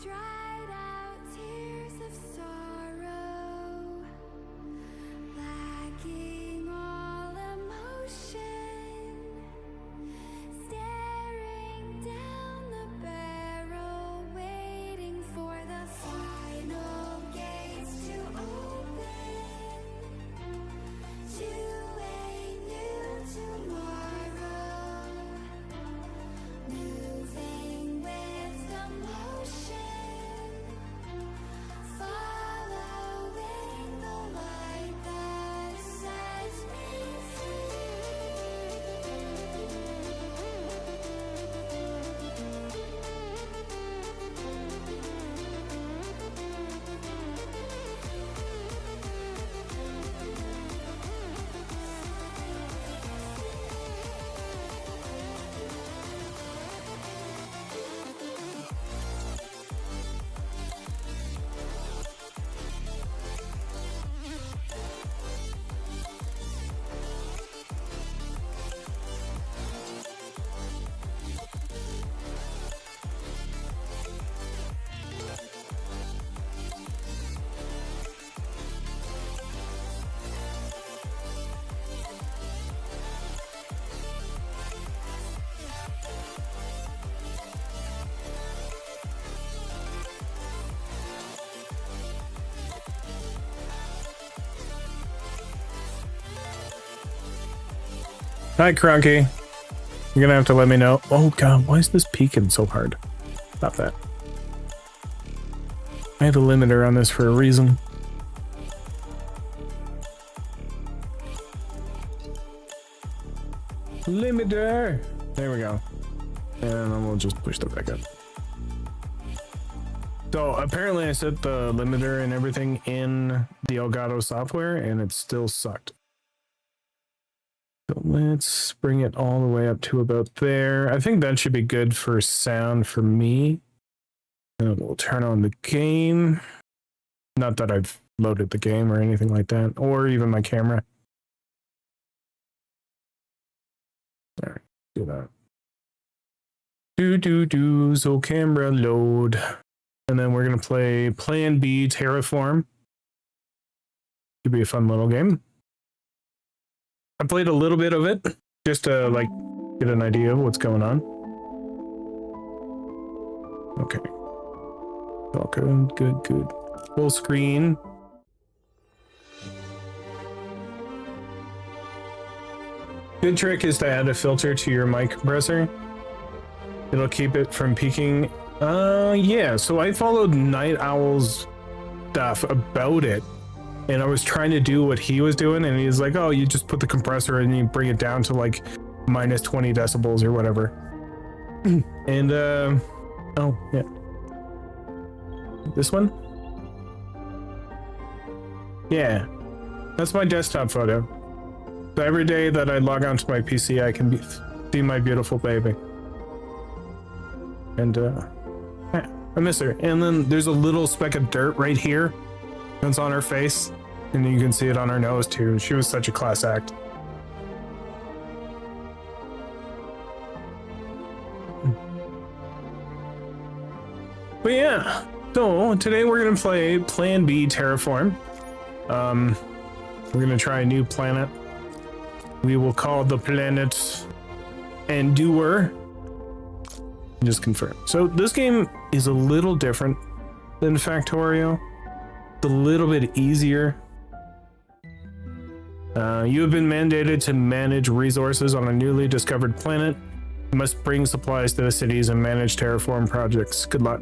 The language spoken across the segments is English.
dried out tears of sorrow, lacking all emotion, staring down the barrel, waiting for the final gates to open to a new tomorrow, moving with the motion, following the light that sets me Hi, Cronky. You're gonna have to let me know. Oh god, why is this peaking so hard? Stop that. I have a limiter on this for a reason. Limiter! There we go. And then we'll just push that back up. So apparently I set the limiter and everything in the Elgato software and it still sucked. So let's bring it all the way up to about there. I think that should be good for sound for me. And we'll turn on the game. Not that I've loaded the game or anything like that, or even my camera. All right, do that. So camera load. And then we're going to play Plan B Terraform. Should be a fun little game. I played a little bit of it just to like get an idea of what's going on. Okay. All good. Full screen. Good trick is to add a filter to your mic compressor. It'll keep it from peaking. Yeah, so I followed Night Owl's stuff about it. And I was trying to do what he was doing, and he's like, oh, you just put the compressor and you bring it down to like minus 20 decibels or whatever. And, oh, yeah. This one? Yeah. That's my desktop photo. So every day that I log onto my PC, I can see my beautiful baby. And, yeah, I miss her. And then there's a little speck of dirt right here. That's on her face. And you can see it on her nose too. She was such a class act. But yeah, so today we're gonna play Plan B Terraform. We're gonna try a new planet. We will call the planet Endure. Just confirm. So this game is a little different than Factorio. It's a little bit easier. You have been mandated to manage resources on a newly discovered planet. You must bring supplies to the cities and manage terraform projects. Good luck.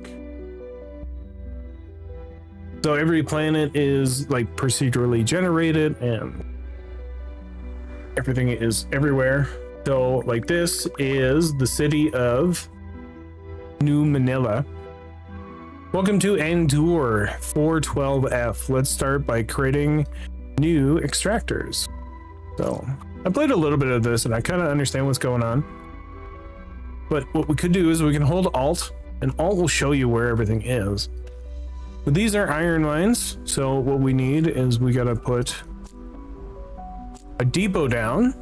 So every planet is like procedurally generated and everything is everywhere. So like this is the city of New Manila. Welcome to Endure 412F. Let's start by creating new extractors. So I played a little bit of this and I kind of understand what's going on. But what we could do is we can hold Alt, and Alt will show you where everything is. But these are iron mines, so what we need is we gotta put a depot down.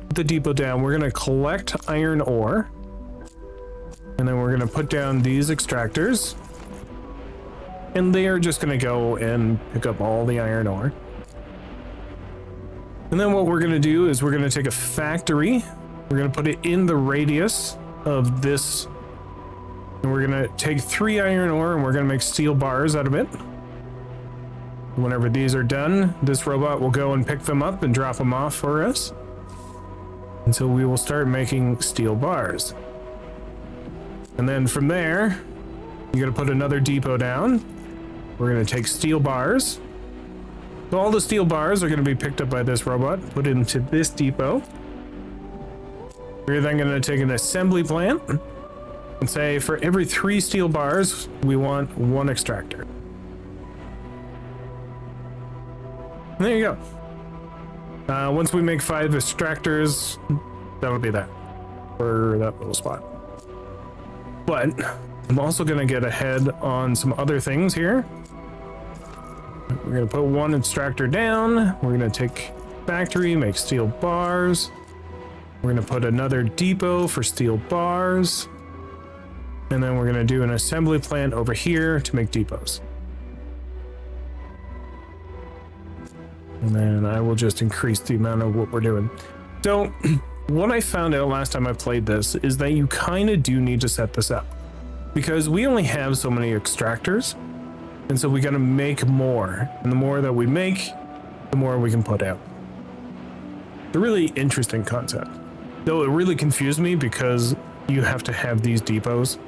Put the depot down, we're gonna collect iron ore. And then we're gonna put down these extractors. and they are just going to go and pick up all the iron ore. And then what we're going to do is we're going to take a factory, we're going to put it in the radius of this, and we're going to take 3 iron ore and we're going to make steel bars out of it. Whenever these are done, this robot will go and pick them up and drop them off for us. And so we will start making steel bars. And then from there, you're going to put another depot down. We're going to take steel bars. So all the steel bars are going to be picked up by this robot, put into this depot. We're then going to take an assembly plant and say for every 3 steel bars, we want 1 extractor. And there you go. Once we make 5 extractors, that'll be that for that little spot. But I'm also going to get ahead on some other things here. We're going to put 1 extractor down. We're going to take factory, make steel bars. We're going to put another depot for steel bars. And then we're going to do an assembly plant over here to make depots. And then I will just increase the amount of what we're doing. So what I found out last time I played this is that you kind of do need to set this up because we only have so many extractors. And so we got to make more. And the more that we make, the more we can put out. It's a really interesting concept. Though it really confused me because you have to have these depots.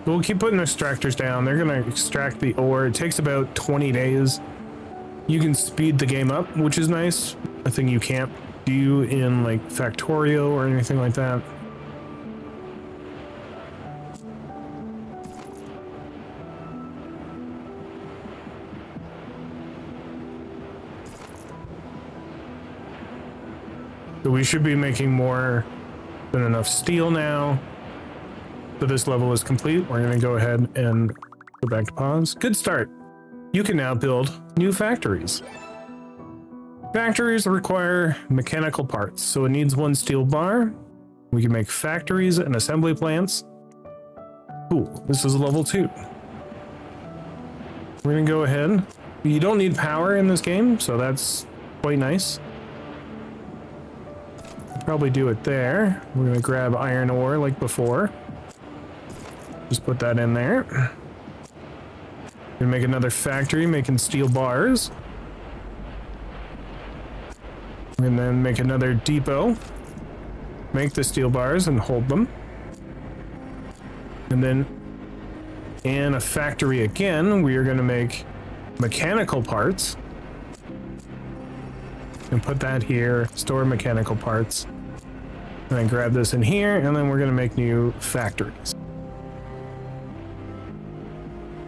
We'll keep putting extractors down. They're going to extract the ore. It takes about 20 days. You can speed the game up, which is nice. A thing you can't do in like Factorio or anything like that. So we should be making more than enough steel now. So this level is complete. We're going to go ahead and go back to pause. Good start. You can now build new factories. Factories require mechanical parts, so it needs 1 steel bar. We can make factories and assembly plants. Cool. This is level 2. We're going to go ahead. You don't need power in this game, so that's quite nice. Probably do it there. We're going to grab iron ore like before. Just put that in there. Gonna make another factory making steel bars. And then make another depot. Make the steel bars and hold them. And then in a factory again, we are going to make mechanical parts. And put that here, store mechanical parts. And then grab this in here, and then we're going to make new factories.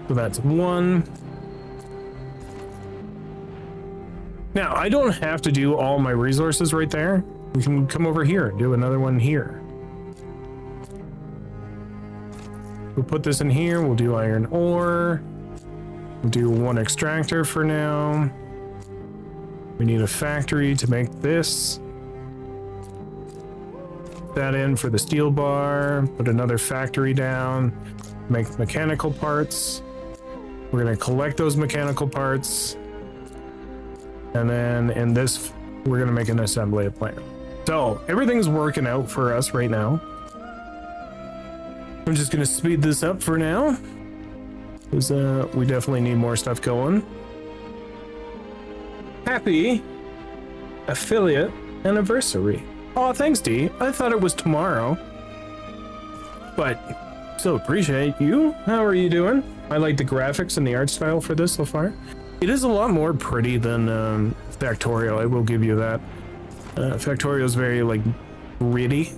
So that's 1. Now, I don't have to do all my resources right there. We can come over here and do another one here. We'll put this in here. We'll do iron ore. We'll do 1 extractor for now. We need a factory to make this. Put that in for the steel bar. Put another factory down. Make mechanical parts. We're going to collect those mechanical parts. And then in this, we're going to make an assembly plant. So everything's working out for us right now. I'm just going to speed this up for now, because we definitely need more stuff going. Happy affiliate anniversary. Oh, thanks, D. I thought it was tomorrow. But still appreciate you. How are you doing? I like the graphics and the art style for this so far. It is a lot more pretty than Factorio, I will give you that. Factorio is very, like, gritty.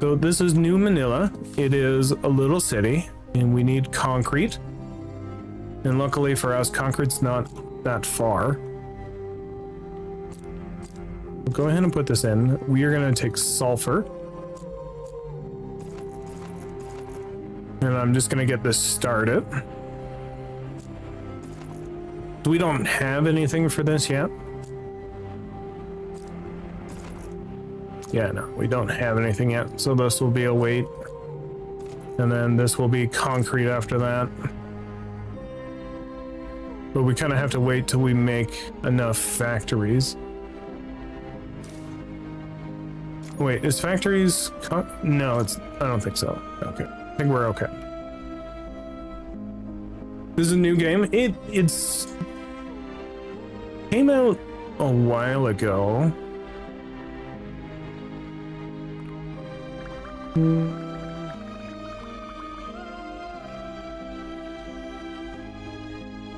So this is New Manila. It is a little city, and we need concrete. And luckily for us, concrete's not that far. We'll go ahead and put this in. We are going to take sulfur. And I'm just going to get this started. We don't have anything for this yet. Yeah, no, we don't have anything yet. So this will be a wait. And then this will be concrete after that. But we kind of have to wait till we make enough factories. Wait, is factories... No, it's... I don't think so. Okay. I think we're okay. This is a new game. It's... came out a while ago.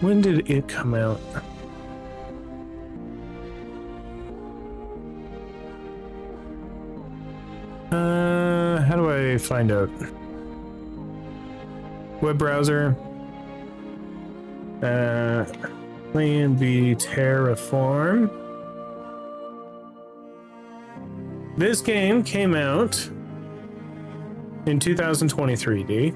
When did it come out? How do I find out? Web browser. Plan B Terraform. This game came out in 2023, D.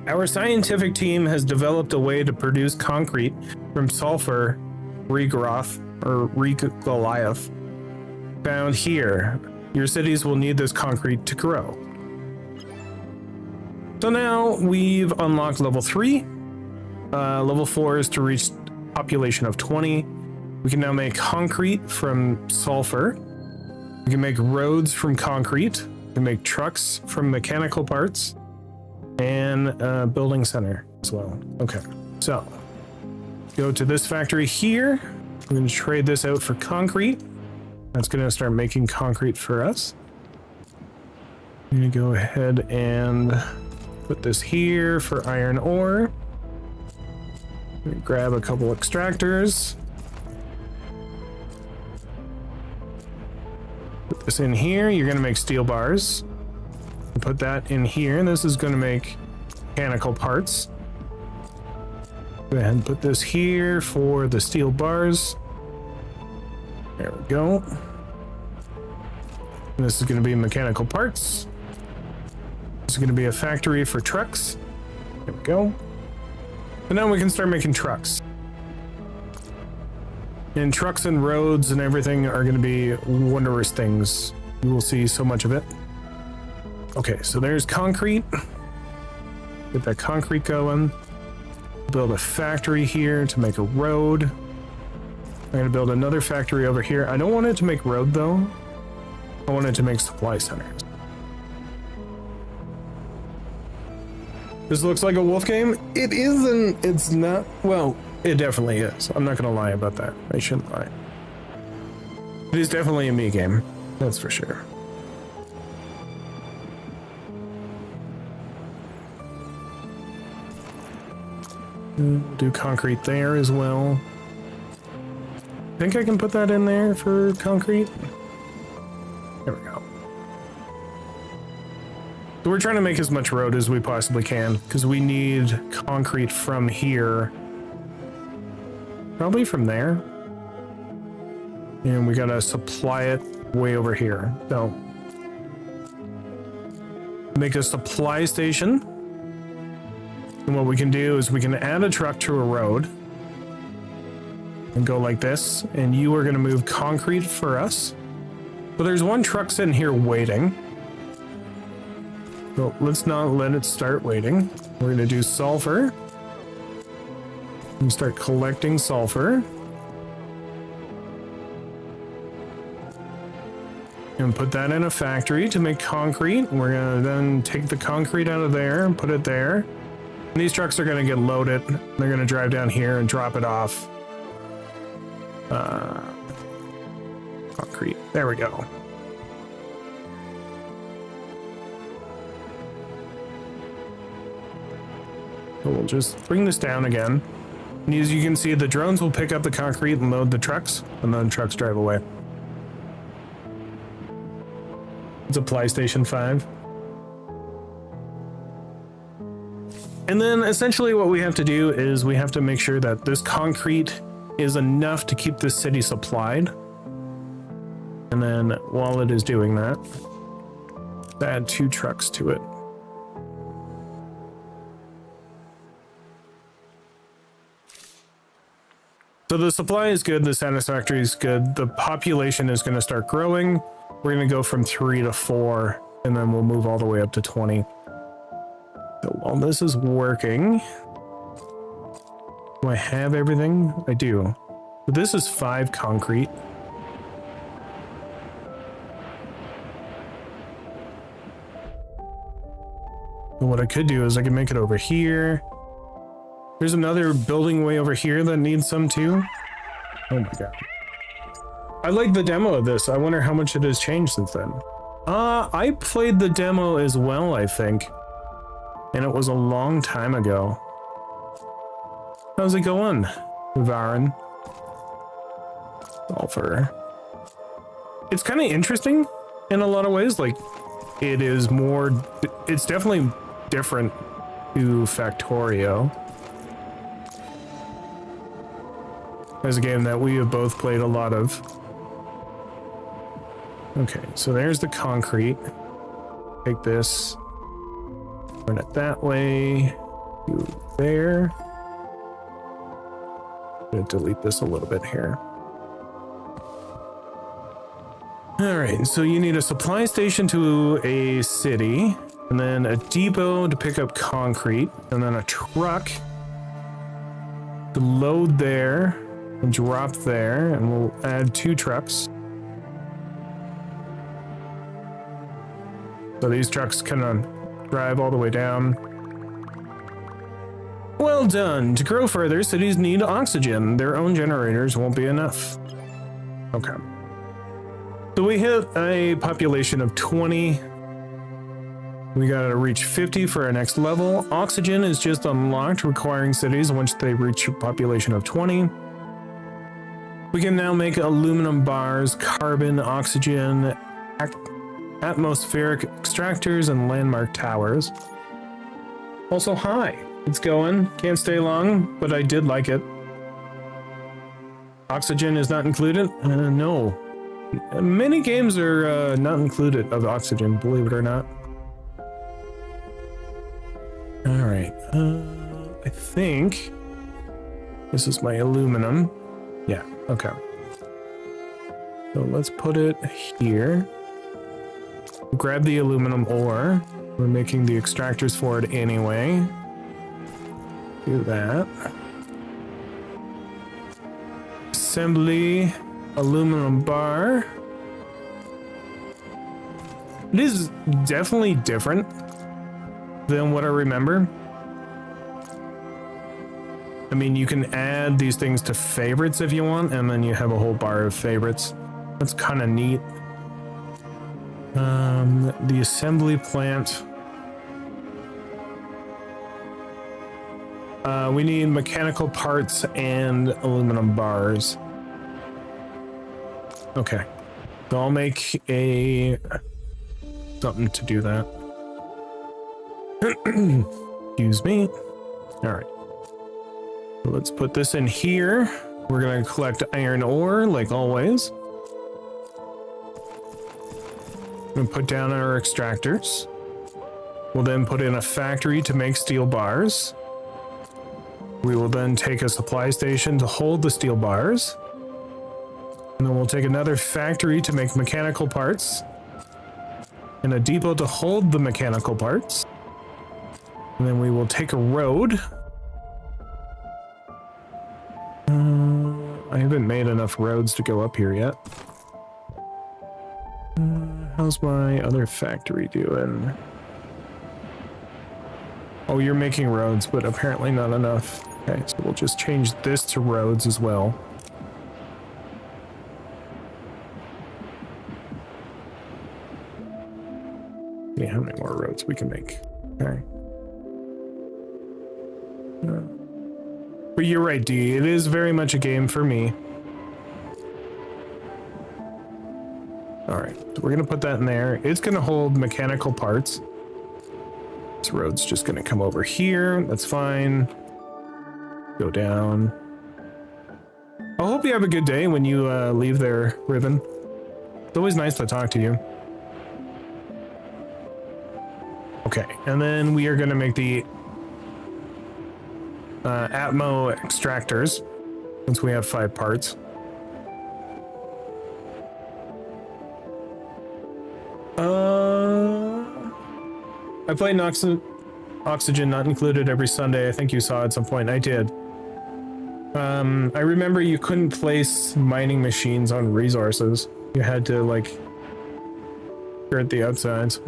Our scientific team has developed a way to produce concrete from sulfur regrowth or regoliath found here. Your cities will need this concrete to grow. So now we've unlocked level 3. Level 4 is to reach population of 20. We can now make concrete from sulfur. We can make roads from concrete. We can make trucks from mechanical parts. And a building center as well. Okay, so go to this factory here. I'm going to trade this out for concrete. That's going to start making concrete for us. I'm going to go ahead and put this here for iron ore. Grab a couple extractors. Put this in here. You're going to make steel bars. Put that in here. This is going to make mechanical parts. Go ahead and put this here for the steel bars. There we go. And this is going to be mechanical parts. This is going to be a factory for trucks. There we go. And now we can start making trucks. And trucks and roads and everything are going to be wondrous things. You will see so much of it. Okay, so there's concrete. Get that concrete going. Build a factory here to make a road. I'm going to build another factory over here. I don't want it to make road though. I want it to make supply centers. This looks like a wolf game. It isn't. It's not. Well, it definitely is. I'm not going to lie about that. I shouldn't lie. It is definitely a me game. That's for sure. Do concrete there as well. Think I can put that in there for concrete? There we go. So we're trying to make as much road as we possibly can because we need concrete from here. Probably from there. And we gotta supply it way over here. So make a supply station. And what we can do is we can add a truck to a road and go like this. And you are going to move concrete for us. So there's one truck sitting here waiting. So let's not let it start waiting. We're going to do sulfur. And start collecting sulfur. And put that in a factory to make concrete. We're going to then take the concrete out of there and put it there. And these trucks are going to get loaded. They're going to drive down here and drop it off. Concrete. There we go. So we'll just bring this down again. And as you can see, the drones will pick up the concrete and load the trucks, and then trucks drive away. It's a PlayStation 5. And then essentially what we have to do is we have to make sure that this concrete is enough to keep this city supplied. And then while it is doing that, add 2 trucks to it. So the supply is good, the satisfactory is good, the population is going to start growing. We're going to go from 3 to 4, and then we'll move all the way up to 20. So while this is working, do I have everything? I do. But this is 5 concrete. And what I could do is I could make it over here. There's another building way over here that needs some too. Oh my god. I like the demo of this. I wonder how much it has changed since then. I played the demo as well, I think. And it was a long time ago. How's it going, Varen? Sulfur. It's kind of interesting in a lot of ways. Like, it is more... It's definitely different to Factorio. As a game that we have both played a lot of. Okay, so there's the concrete. Take this. Run it that way. Do there. I'm gonna delete this a little bit here. Alright, so you need a supply station to a city, and then a depot to pick up concrete, and then a truck to load there and drop there, and we'll add 2 trucks. So these trucks can drive all the way down. Well done. To grow further, cities need oxygen. Their own generators won't be enough. Okay. So we hit a population of 20. We gotta reach 50 for our next level. Oxygen is just unlocked, requiring cities once they reach a population of 20. We can now make aluminum bars, carbon, oxygen, atmospheric extractors, and landmark towers. Also, hi. It's going. Can't stay long, but I did like it. Oxygen is not included? No. Many games are not included of oxygen, believe it or not. Alright. I think this is my aluminum. Yeah, okay. So let's put it here. Grab the aluminum ore. We're making the extractors for it anyway. Do that. Assembly aluminum bar. It is definitely different than what I remember. I mean, you can add these things to favorites if you want, and then you have a whole bar of favorites. That's kind of neat. The assembly plant. We need mechanical parts and aluminum bars. Okay. So I'll make a something to do that. Excuse me. All right. So let's put this in here. We're gonna collect iron ore like always. And put down our extractors. We'll then put in a factory to make steel bars. We will then take a supply station to hold the steel bars. And then we'll take another factory to make mechanical parts. And a depot to hold the mechanical parts. And then we will take a road. I haven't made enough roads to go up here yet. How's my other factory doing? Oh, you're making roads, but apparently not enough. Okay, so we'll just change this to roads as well. See how many more roads we can make. Okay. But you're right, D. It is very much a game for me. Alright, so we're going to put that in there. It's going to hold mechanical parts. This road's just going to come over here. That's fine. Go down. I hope you have a good day when you leave there, Ribbon. It's always nice to talk to you. Okay, and then we are going to make the Atmo extractors. Once we have 5 parts. I play Oxygen Not Included every Sunday. I think you saw at some point. I did. I remember you couldn't place mining machines on resources. You had to, like, skirt the outsides.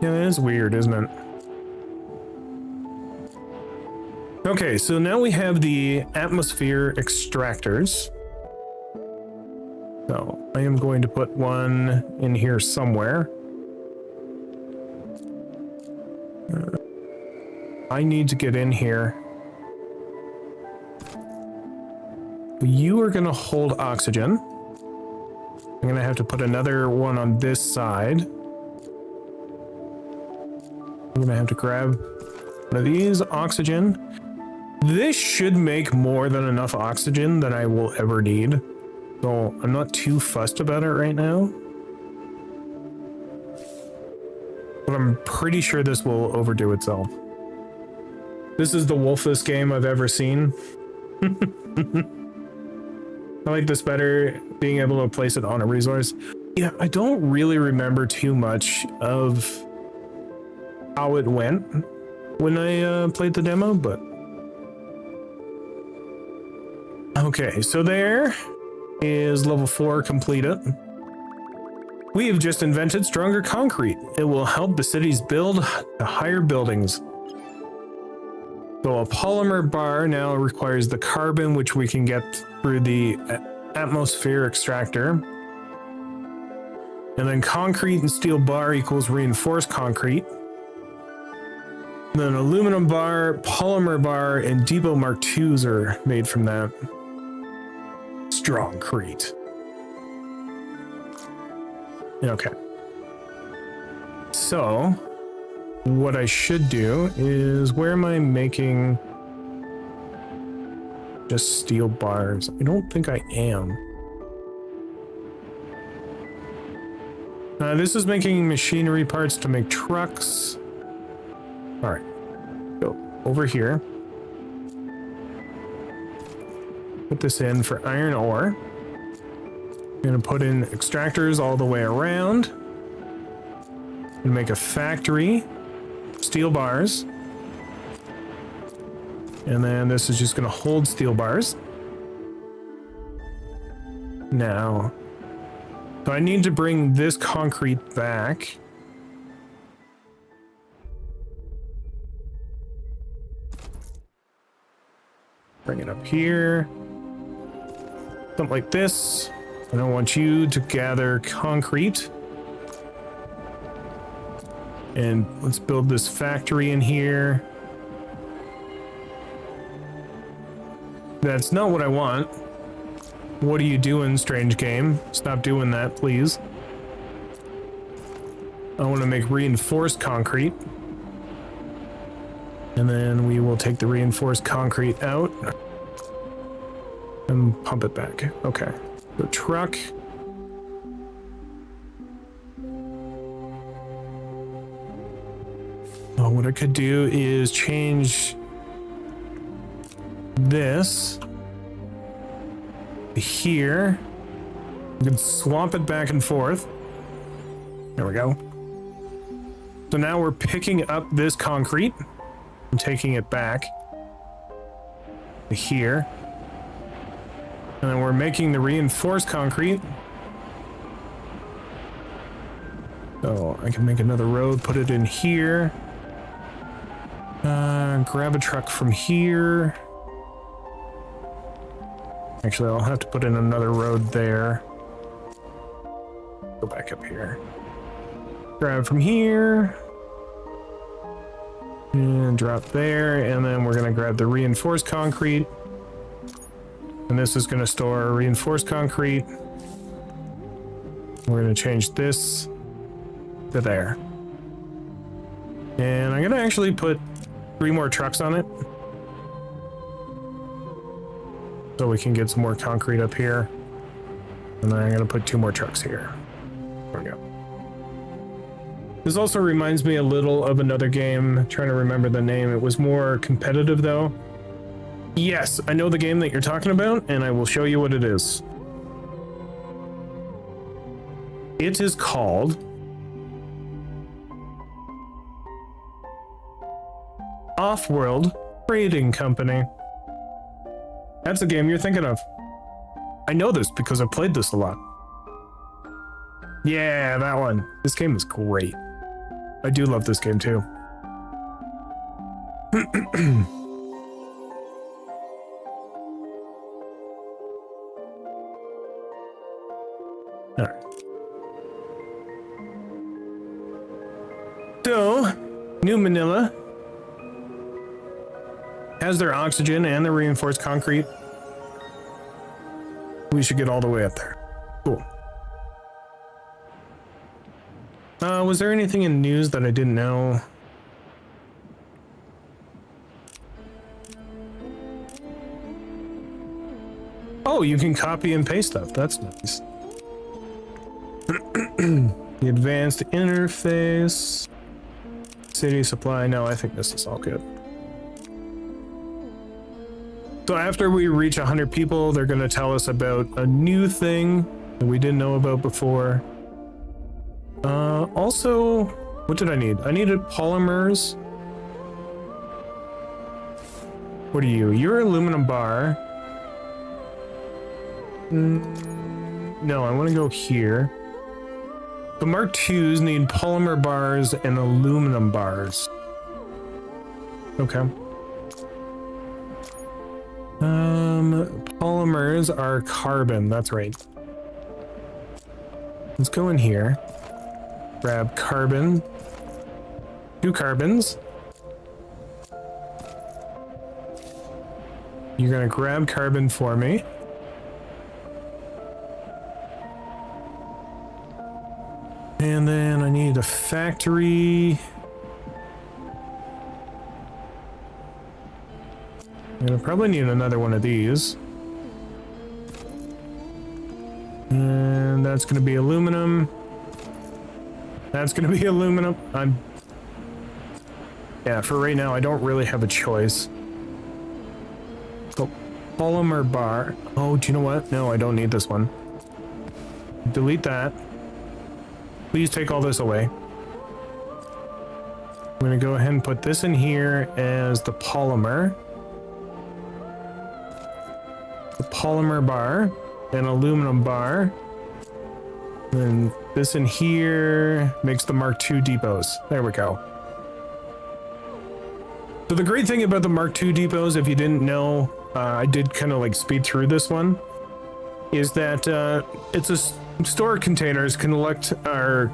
Yeah, that is weird, isn't it? Okay, so now we have the atmosphere extractors. So I am going to put one in here somewhere. I need to get in here. You are going to hold oxygen. I'm going to have to put another one on this side. I'm going to have to grab one of these, oxygen. This should make more than enough oxygen that I will ever need. So I'm not too fussed about it right now. But I'm pretty sure this will overdo itself. This is the wolfest game I've ever seen. I like this better, being able to place it on a resource. Yeah, I don't really remember too much of how it went when I played the demo, but... Okay, so there is level 4 completed. We have just invented stronger concrete. It will help the cities build higher buildings. So a polymer bar now requires the carbon, which we can get through the atmosphere extractor. And then concrete and steel bar equals reinforced concrete. And then aluminum bar, polymer bar, and depot mark IIs are made from that. Strongcrete. Okay. So, what I should do is, where am I making just steel bars? I don't think I am. This is making machinery parts to make trucks. All right, go over here. Put this in for iron ore. I'm gonna put in extractors all the way around. And make a factory. Steel bars. And then this is just gonna hold steel bars. Now, so I need to bring this concrete back. Bring it up here. Something like this. And I want you to gather concrete. And let's build this factory in here. That's not what I want. What are you doing, strange game? Stop doing that, please. I want to make reinforced concrete. And then we will take the reinforced concrete out and pump it back. Okay. The truck. Oh, what I could do is change this to here. You can swap it back and forth. There we go. So now we're picking up this concrete and taking it back to here. And then we're making the reinforced concrete. So I can make another road, put it in here. Grab a truck from here. Actually, I'll have to put in another road there. Go back up here. Grab from here. And drop there. And then we're going to grab the reinforced concrete. And this is going to store reinforced concrete. We're going to change this to there. And I'm going to actually put 3 more trucks on it. So we can get some more concrete up here. And then I'm going to put 2 more trucks here. There we go. This also reminds me a little of another game. I'm trying to remember the name. It was more competitive though. Yes, I know the game that you're talking about, and I will show you what it is. It is called Off-World Trading Company. That's the game you're thinking of. I know this because I've played this a lot. Yeah, that one. This game is great. I do love this game too. Alright. So, New Manila has their oxygen and their reinforced concrete. We should get all the way up there. Cool. Was there anything in news that I didn't know? Oh, you can copy and paste stuff. That's nice. The advanced interface. City supply. No, I think this is all good. So after we reach 100 people, they're going to tell us about a new thing that we didn't know about before. Also, what did I need? I needed polymers. What are you? You're aluminum bar. No, I want to go here. The Mark IIs need polymer bars and aluminum bars. Okay. Polymers are carbon. That's right. Let's go in here. Grab carbon. 2 carbons. You're gonna grab carbon for me. And then I need a factory. I'm gonna probably need another one of these. And that's gonna be aluminum. That's gonna be aluminum. Yeah, for right now, I don't really have a choice. So, polymer bar. Oh, do you know what? No, I don't need this one. Delete that. Please take all this away. I'm gonna go ahead and put this in here as the polymer. The polymer bar, an aluminum bar. And this in here makes the Mark II depots. There we go. So the great thing about the Mark II depots, if you didn't know, I did kind of like speed through this one, is that it's a store containers can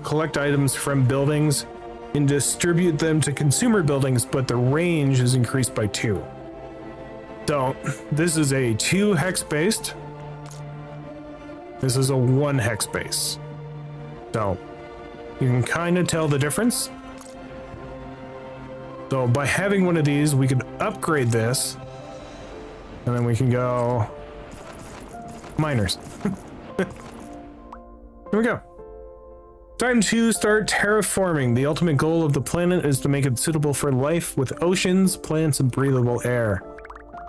collect items from buildings and distribute them to consumer buildings, but the range is increased by 2. So this is a 2 hex based. This is a 1 hex base. So you can kind of tell the difference. So by having one of these, we could upgrade this, and then we can go miners. Here we go. Time to start terraforming. The ultimate goal of the planet is to make it suitable for life with oceans, plants, and breathable air.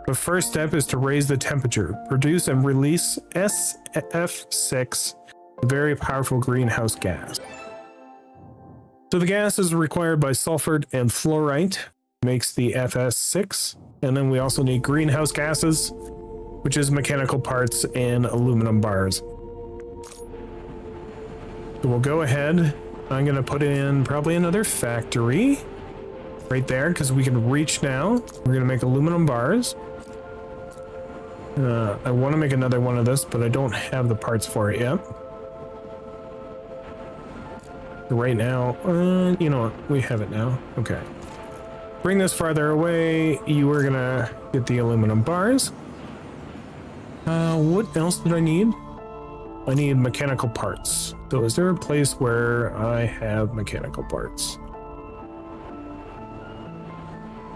The first step is to raise the temperature, produce and release SF6, a very powerful greenhouse gas. So the gas is required by sulfur and fluorite, makes the FS6, and then we also need greenhouse gases, which is mechanical parts and aluminum bars. So we'll go ahead. I'm going to put in probably another factory right there because we can reach now. We're going to make aluminum bars. I want to make another one of this, but I don't have the parts for it yet. Right now, you know what? We have it now. Okay. Bring this farther away. You are going to get the aluminum bars. What else did I need? I need mechanical parts. So is there a place where I have mechanical parts?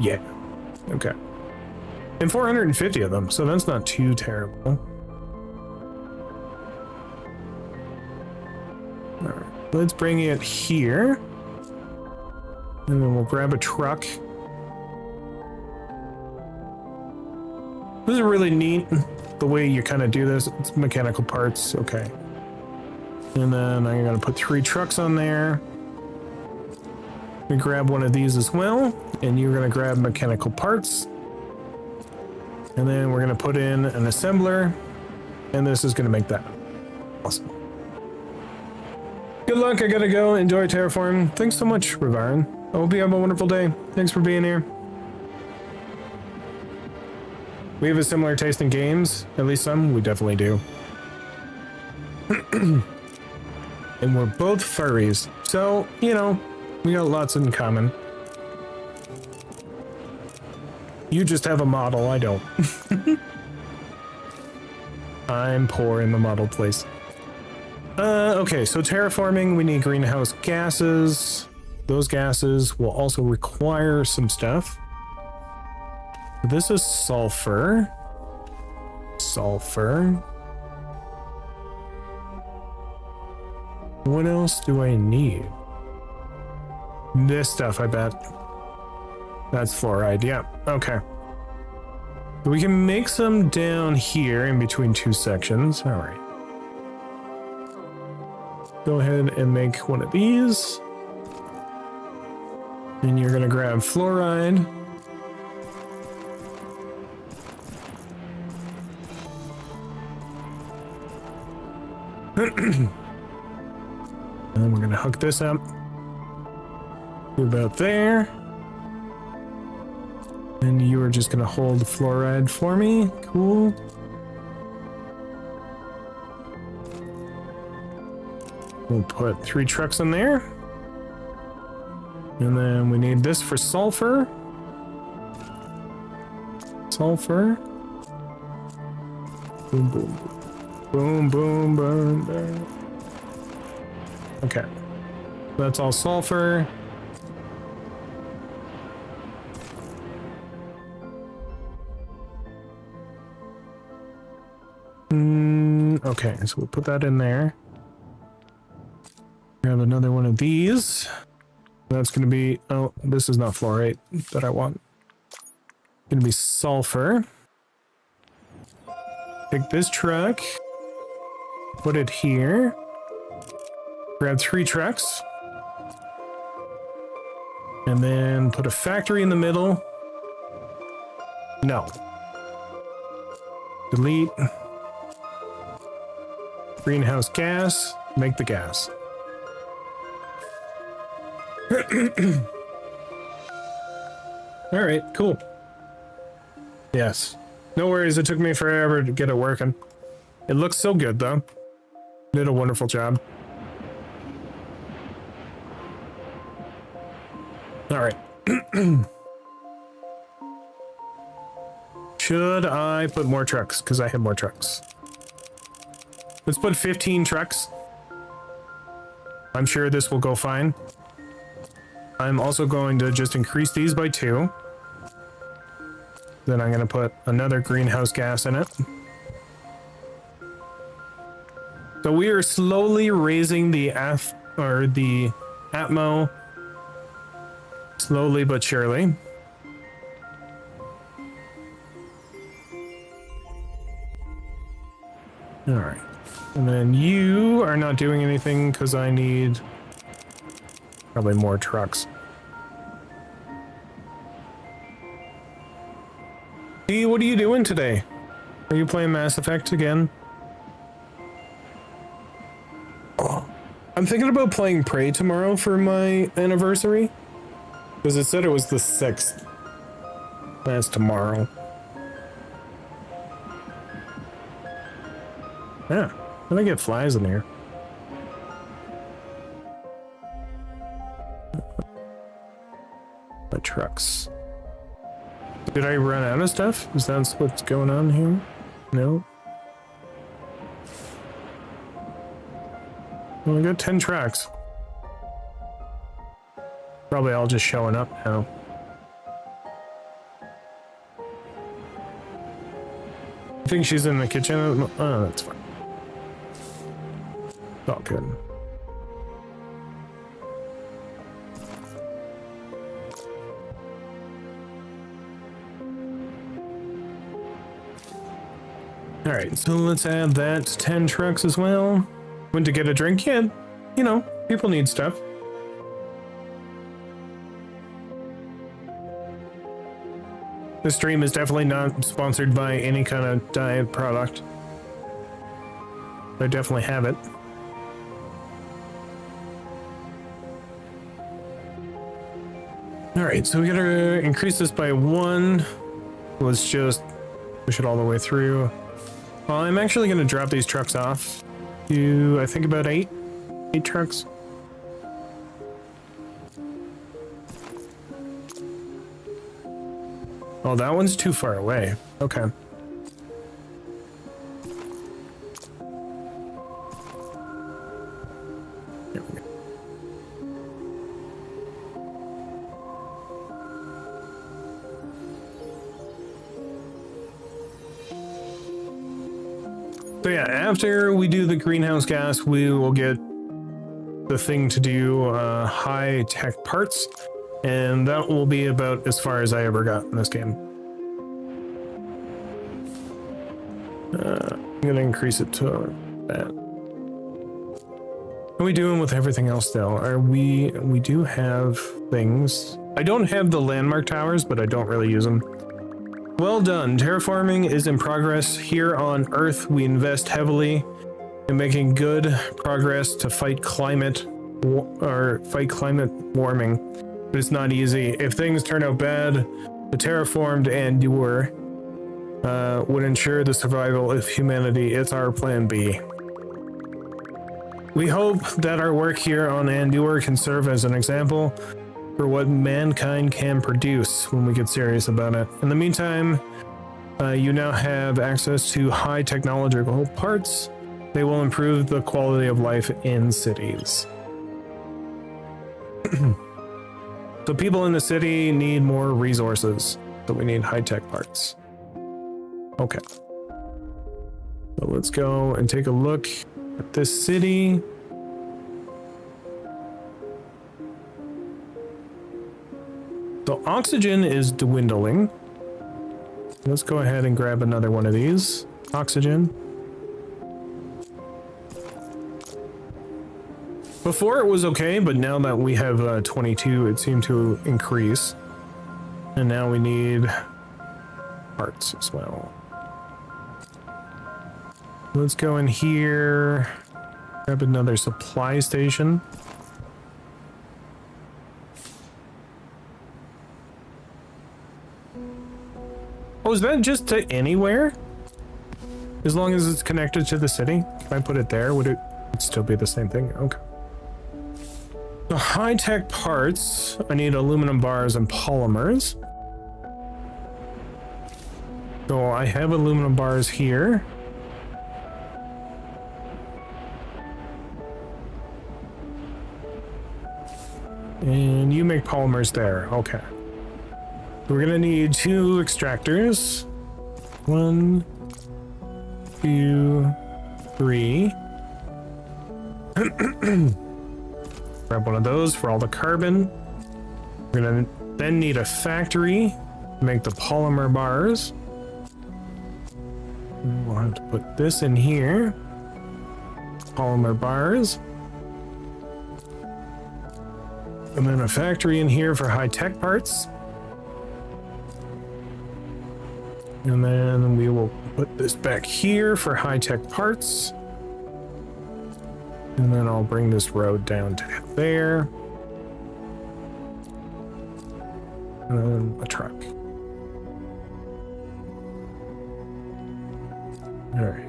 Yeah. Okay. And 450 of them, so that's not too terrible. All right, let's bring it here. And then we'll grab a truck. This is really neat, the way you kind of do this. It's mechanical parts, okay. And then I'm gonna put 3 trucks on there. We grab one of these as well, and you're gonna grab mechanical parts. And then we're gonna put in an assembler, and this is gonna make that. Awesome. Good luck, I gotta go. Enjoy Terraforming. Thanks so much, Rivarin. I hope you have a wonderful day. Thanks for being here. We have a similar taste in games, at least some, we definitely do. And we're both furries, so, you know, we got lots in common. You just have a model, I don't. I'm poor in the model place. Okay, so terraforming, we need greenhouse gases. Those gases will also require some stuff. This is sulfur. Sulfur. What else do I need? This stuff, I bet. That's fluoride, yeah, okay. We can make some down here in between 2 sections, all right. Go ahead and make one of these. And you're gonna grab fluoride. And we're gonna hook this up to about there. And you are just gonna hold the fluoride for me. Cool. We'll put 3 trucks in there. And then we need this for sulfur. Sulfur. Boom, boom, boom. Boom, boom, boom, boom. Okay. That's all sulfur. Okay, so we'll put that in there. Grab another one of these. That's going to be... Oh, this is not fluorite that I want. Going to be sulfur. Take this truck. Put it here. Grab 3 trucks. And then put a factory in the middle. No. Delete. Greenhouse gas. Make the gas. Alright, cool. Yes. No worries, it took me forever to get it working. It looks so good, though. Did a wonderful job. Alright. Should I put more trucks? Because I have more trucks. Let's put 15 trucks. I'm sure this will go fine. I'm also going to just increase these by 2. Then I'm going to put another greenhouse gas in it. So we are slowly raising the atmo, slowly but surely. All right. And then you are not doing anything because I need probably more trucks. Hey, what are you doing today? Are you playing Mass Effect again? Oh, I'm thinking about playing Prey tomorrow for my anniversary. Because it said it was the 6th. That's tomorrow. Yeah, how do I get flies in here? The trucks. Did I run out of stuff? Is that what's going on here? No. Well, I got 10 tracks. Probably all just showing up now. I think she's in the kitchen. Oh, that's fine. It's all good. All right, so let's add that to 10 trucks as well. Went to get a drink? Yeah, you know, people need stuff. This stream is definitely not sponsored by any kind of diet product. I definitely have it. All right, so we gotta increase this by 1. Let's just push it all the way through. Well, I'm actually gonna drop these trucks off to, I think, about 8 trucks. Oh, that one's too far away. Okay. There we go. So yeah, after we do the greenhouse gas, we will get the thing to do high tech parts, and that will be about as far as I ever got in this game. I'm gonna increase it to that. How are we doing with everything else though? We do have things. I don't have the landmark towers, but I don't really use them. Well done. Terraforming is in progress. Here on Earth, we invest heavily in making good progress to fight climate warming. But it's not easy. If things turn out bad, the terraformed Endure would ensure the survival of humanity. It's our plan B. We hope that our work here on Endure can serve as an example for what mankind can produce when we get serious about it. In the meantime, you now have access to high technological parts. They will improve the quality of life in cities. So people in the city need more resources, so we need high-tech parts. Okay. So let's go and take a look at this city. So oxygen is dwindling. Let's go ahead and grab another one of these. Oxygen. Before it was okay, but now that we have 22, it seemed to increase. And now we need parts as well. Let's go in here, grab another supply station. Oh, is that just to anywhere? As long as it's connected to the city? Can I put it there? Would it still be the same thing? Okay. The high-tech parts, I need aluminum bars and polymers. So I have aluminum bars here. And you make polymers there. Okay. We're gonna need 2 extractors. 1, 2, 3. Grab one of those for all the carbon. We're gonna then need a factory to make the polymer bars. We'll have to put this in here. Polymer bars. And then a factory in here for high-tech parts. And then we will put this back here for high-tech parts. And then I'll bring this road down to there. And then a truck. All right.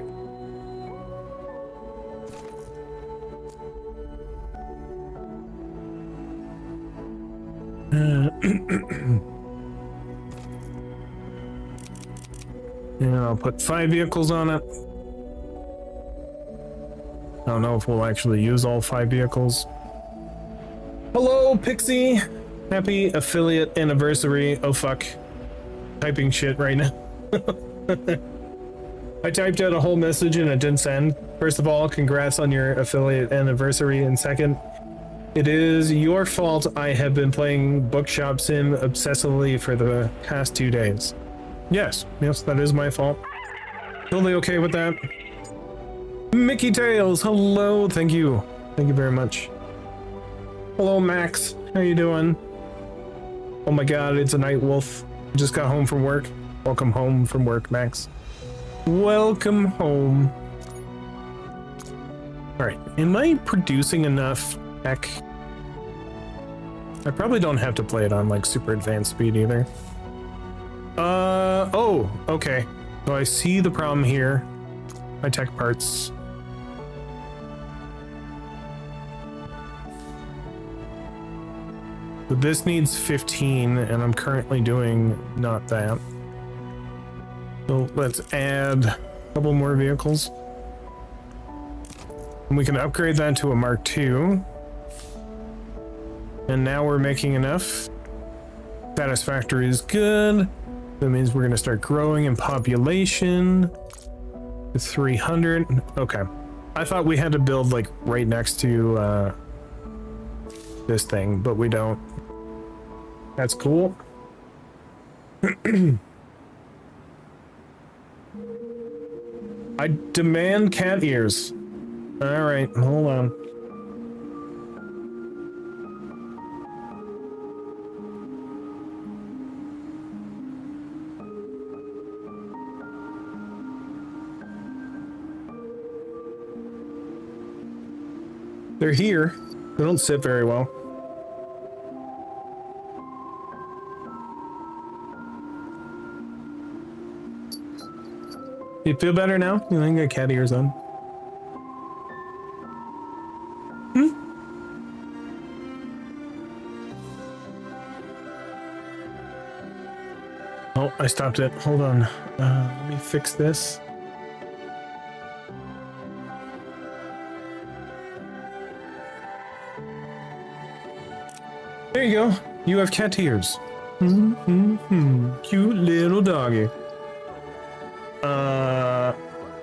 And I'll put 5 vehicles on it. I don't know if we'll actually use all 5 vehicles. Hello, Pixie. Happy affiliate anniversary. Oh, fuck. Typing shit right now. I typed out a whole message and it didn't send. First of all, congrats on your affiliate anniversary. And second, it is your fault I have been playing Bookshop Sim obsessively for the past 2 days. Yes, that is my fault. Totally okay with that. Mickey Tails, hello, thank you. Thank you very much. Hello, Max. How you doing? Oh my god, it's a night wolf. Just got home from work. Welcome home from work, Max. Welcome home. Alright, am I producing enough tech? I probably don't have to play it on like super advanced speed either. Oh, okay. So I see the problem here. My tech parts. So this needs 15, and I'm currently doing not that. So let's add a couple more vehicles. And we can upgrade that to a Mark II. And now we're making enough. Satisfactory is good. That means we're going to start growing in population. 300. Okay. I thought we had to build like right next to this thing, but we don't. That's cool. I demand cat ears. All right, hold on. They're here. They don't sit very well. You feel better now? You think I got cat ears on? Oh, I stopped it. Hold on. Let me fix this. There you go. You have cat ears. Cute little doggy.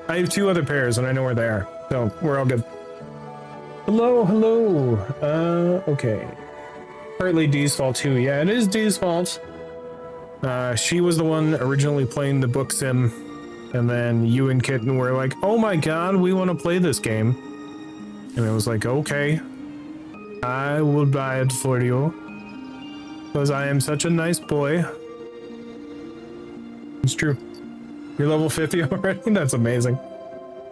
I have two other pairs and I know where they are. So we're all good. Hello, hello. Okay. Partly Dee's fault too. Yeah, it is Dee's fault. She was the one originally playing the book sim, and then you and Kitten were like, oh my god, we want to play this game. And it was like, okay, I will buy it for you, because I am such a nice boy. It's true. You're level 50 already? That's amazing.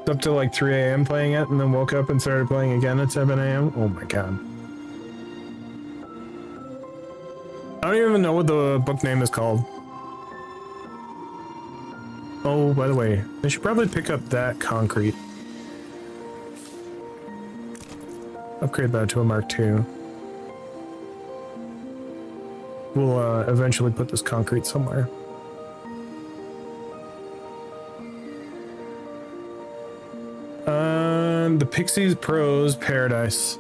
It's up to like 3 a.m. playing it, and then woke up and started playing again at 7 a.m. Oh my god. I don't even know what the book name is called. Oh, by the way, I should probably pick up that concrete. Upgrade that to a Mark II. We'll eventually put this concrete somewhere. The Pixies Pros Paradise.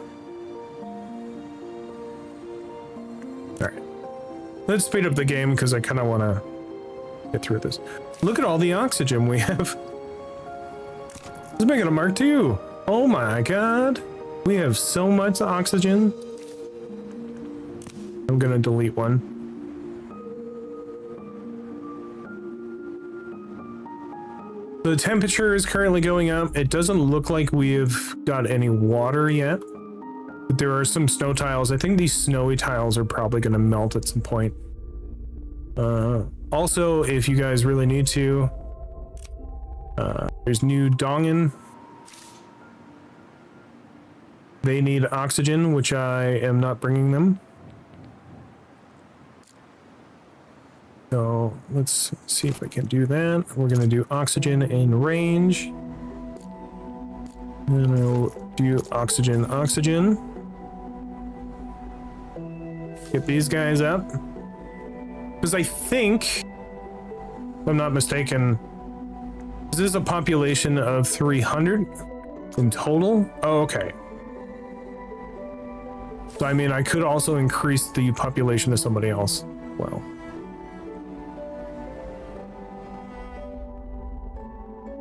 Alright. Let's speed up the game because I kind of want to get through this. Look at all the oxygen we have. Let's make it a Mark II. Oh my god. We have so much oxygen. I'm going to delete one. The temperature is currently going up. It doesn't look like we've got any water yet. But there are some snow tiles. I think these snowy tiles are probably going to melt at some point. Also, if you guys really need to, there's New Dongan. They need oxygen, which I am not bringing them. So let's see if I can do that. We're going to do oxygen in range. And I'll do oxygen. Get these guys up. Because I think, if I'm not mistaken, this is a population of 300 in total. Oh, okay. So I mean, I could also increase the population of somebody else. Well.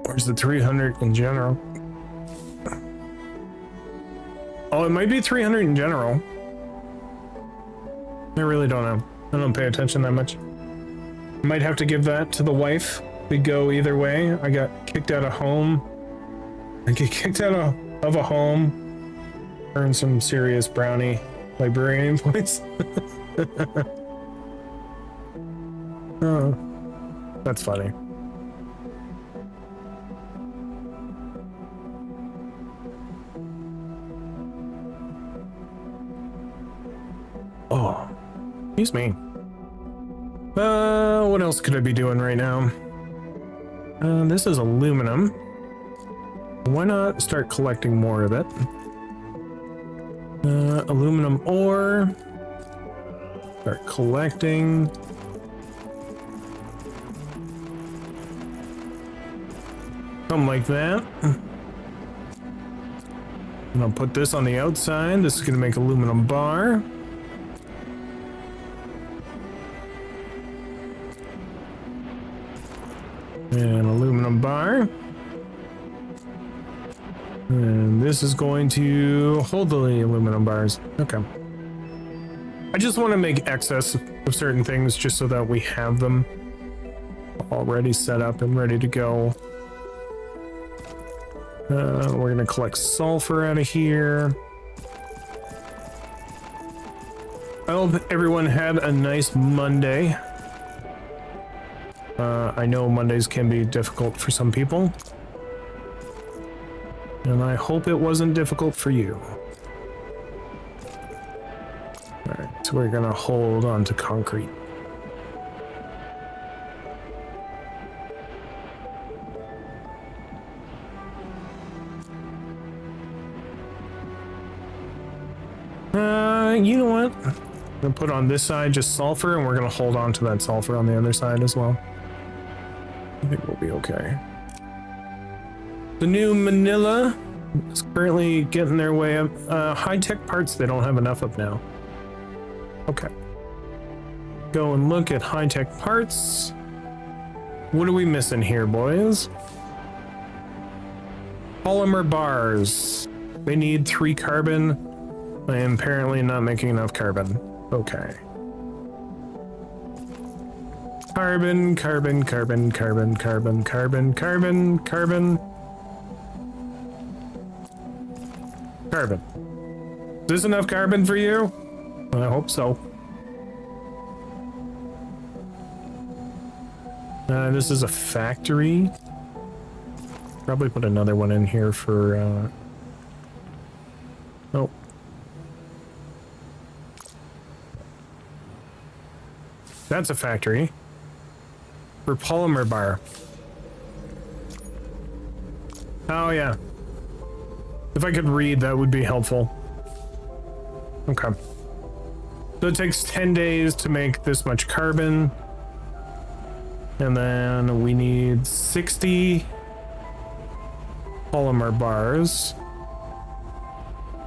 Where's the 300 in general? Oh, it might be 300 in general. I really don't know. I don't pay attention that much. Might have to give that to the wife We go either way. I got kicked out of home. I get kicked out of a home. Earn some serious brownie librarian points. Oh, that's funny. Oh, excuse me. What else could I be doing right now? This is aluminum. Why not start collecting more of it? Aluminum ore. Start collecting. Something like that. And I'll put this on the outside. This is going to make aluminum bar. And aluminum bar. And this is going to hold the aluminum bars. Okay. I just want to make excess of certain things just so that we have them already set up and ready to go. We're going to collect sulfur out of here. I hope everyone had a nice Monday. I know Mondays can be difficult for some people. And I hope it wasn't difficult for you. Alright, so we're gonna hold on to concrete. You know what? I'm gonna put on this side just sulfur, and we're gonna hold on to that sulfur on the other side as well. I think we'll be okay. The new Manila is currently getting their way up. High-tech parts they don't have enough of now. Okay. Go and look at high-tech parts. What are we missing here, boys? Polymer bars. They need 3 carbon. I am apparently not making enough carbon. Okay. Carbon, carbon, carbon, carbon, carbon, carbon, carbon, carbon. Carbon. Is this enough carbon for you? I hope so. This is a factory. Probably put another one in here for, oh. That's a factory. For polymer bar. Oh, yeah. If I could read, that would be helpful. Okay. So it takes 10 days to make this much carbon. And then we need 60 polymer bars.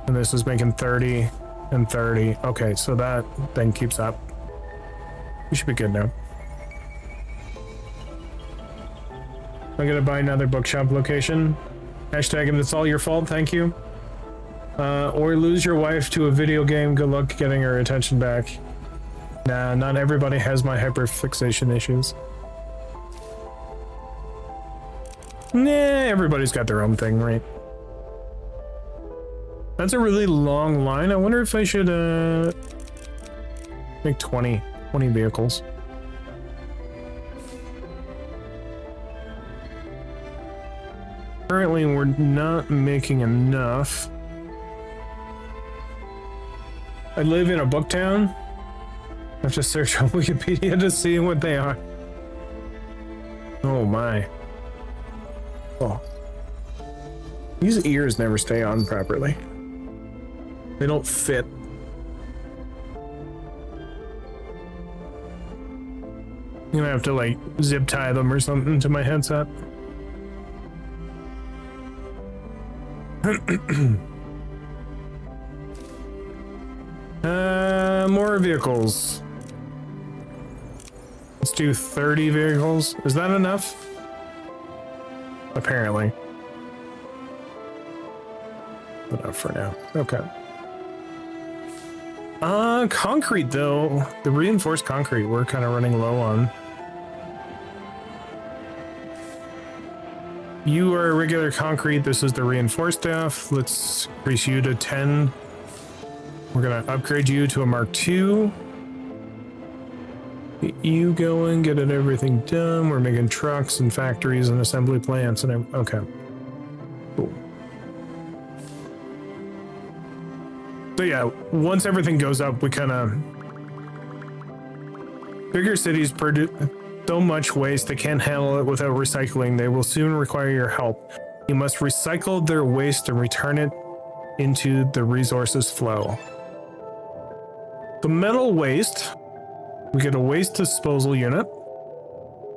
And this is making 30 and 30. Okay, so that then keeps up. We should be good now. I'm gonna buy another bookshop location. Hashtag, and it's all your fault, thank you. Or lose your wife to a video game, good luck getting her attention back. Nah, not everybody has my hyperfixation issues. Nah, everybody's got their own thing, right? That's a really long line. I wonder if I should, make 20 vehicles. Currently, we're not making enough. I live in a book town. I have to search on Wikipedia to see what they are. Oh my. Oh. These ears never stay on properly. They don't fit. I'm gonna have to like zip tie them or something to my headset. More vehicles. Let's do 30 vehicles. Is that enough? Apparently. Enough for now. Okay. Concrete though. The reinforced concrete we're kind of running low on. You are regular concrete. This is the reinforced stuff. Let's increase you to 10. We're going to upgrade you to a Mark II. Get you going, get everything done. We're making trucks and factories and assembly plants and okay. Cool. So yeah, once everything goes up, we kind of... Bigger cities produce so much waste they can't handle it without recycling. They will soon require your help. You must recycle their waste and return it into the resources flow. The metal waste, we get a waste disposal unit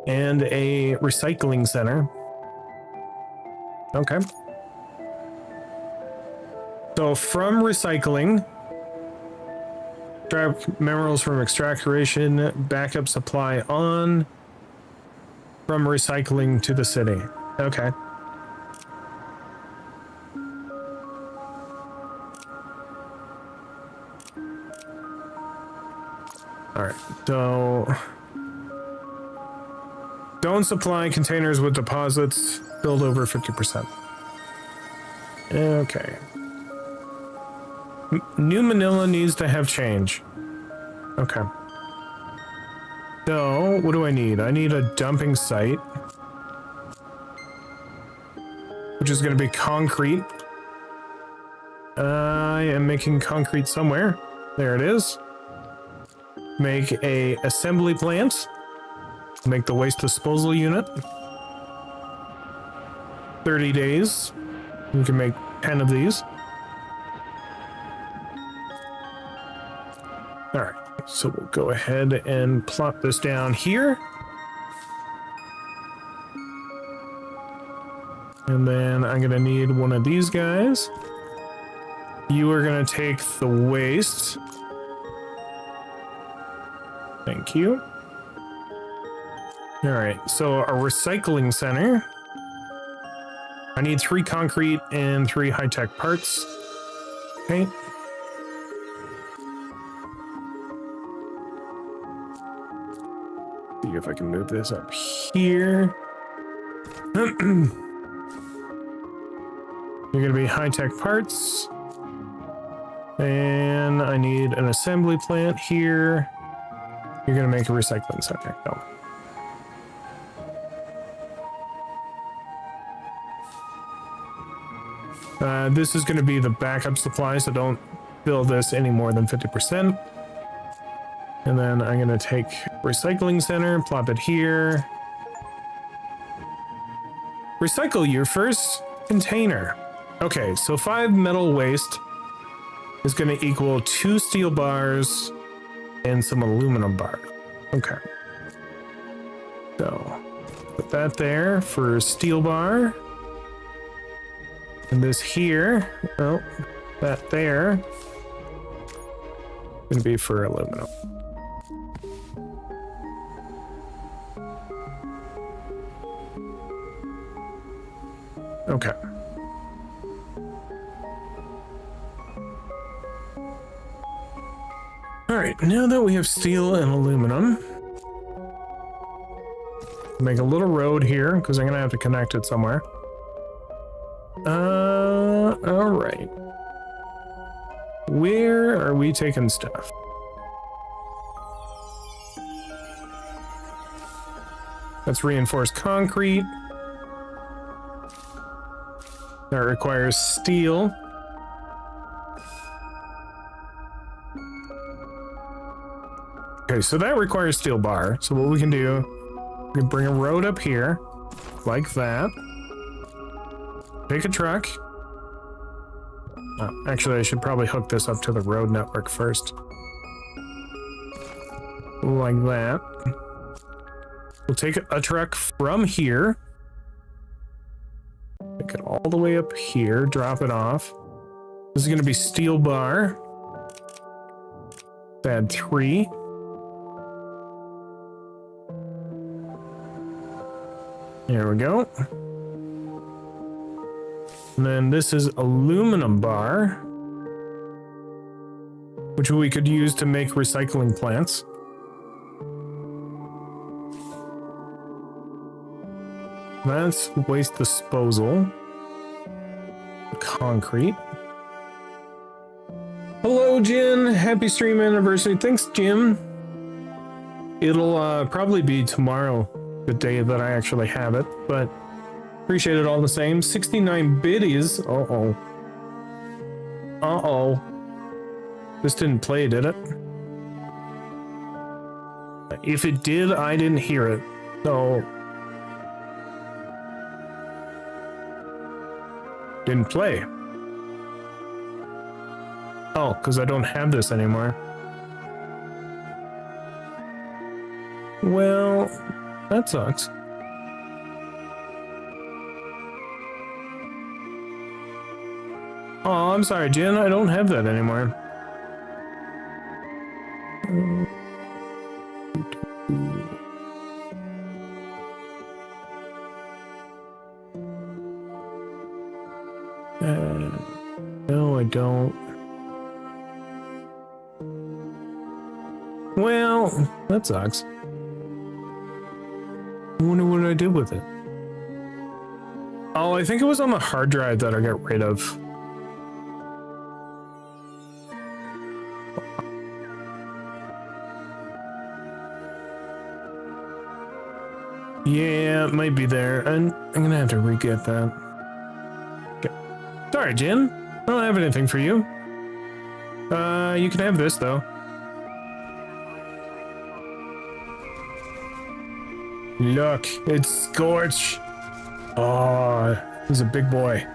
and a recycling center. Okay. So from recycling, extract minerals from extraction, backup supply on, from recycling to the city. Okay. All right, so don't supply containers with deposits filled over 50%. Okay. New Manila needs to have change. Okay. So, what do I need? I need a dumping site, which is going to be concrete. I am making concrete somewhere. There it is. Make a assembly plant. Make the waste disposal unit. 30 days. We can make 10 of these. All right, so we'll go ahead and plop this down here. And then I'm gonna need one of these guys. You are gonna take the waste. Thank you. All right, so a recycling center. I need 3 concrete and 3 high-tech parts. Okay. See if I can move this up here. You're gonna be high-tech parts. And I need an assembly plant here. You're gonna make a recycling center. No. This is going to be the backup supply, so don't fill this any more than 50%. And then I'm going to take recycling center, plop it here. Recycle your first container. Okay, so 5 metal waste is going to equal 2 steel bars and some aluminum bars. Okay. So put that there for steel bar. And this here, oh, that there, gonna be for aluminum. Okay. All right, now that we have steel and aluminum, make a little road here because I'm gonna have to connect it somewhere. All right. Where are we taking stuff? That's reinforced concrete. That requires steel. Okay, so that requires steel bar. So what we can do, we can bring a road up here, like that. Take a truck. Actually, I should probably hook this up to the road network first. Like that. We'll take a truck from here. Take it all the way up here, drop it off. This is going to be steel bar. Add 3. There we go. And then this is aluminum bar, which we could use to make recycling plants. That's waste disposal. Concrete. Hello, Jin. Happy stream anniversary. Thanks, Jim. It'll probably be tomorrow, the day that I actually have it, but appreciate it all the same. 69 biddies. Uh-oh. Uh-oh. This didn't play, did it? If it did, I didn't hear it. So... didn't play. Oh, because I don't have this anymore. Well, that sucks. Oh, I'm sorry, Jen. I don't have that anymore. No, I don't. Well, that sucks. I wonder what I did with it. Oh, I think it was on the hard drive that I got rid of. Yeah, it might be there. And I'm gonna have to re-get that. Okay. Sorry, Jen. I don't have anything for you. You can have this though. Look, it's Scorch. Oh, he's a big boy.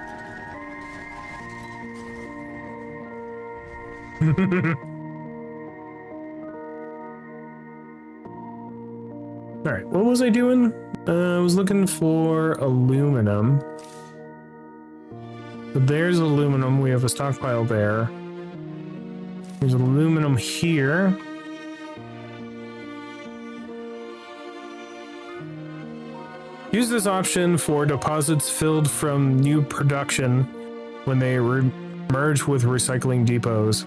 All right, what was I doing? I was looking for aluminum. So there's aluminum. We have a stockpile there. There's aluminum here. Use this option for deposits filled from new production when they merge with recycling depots.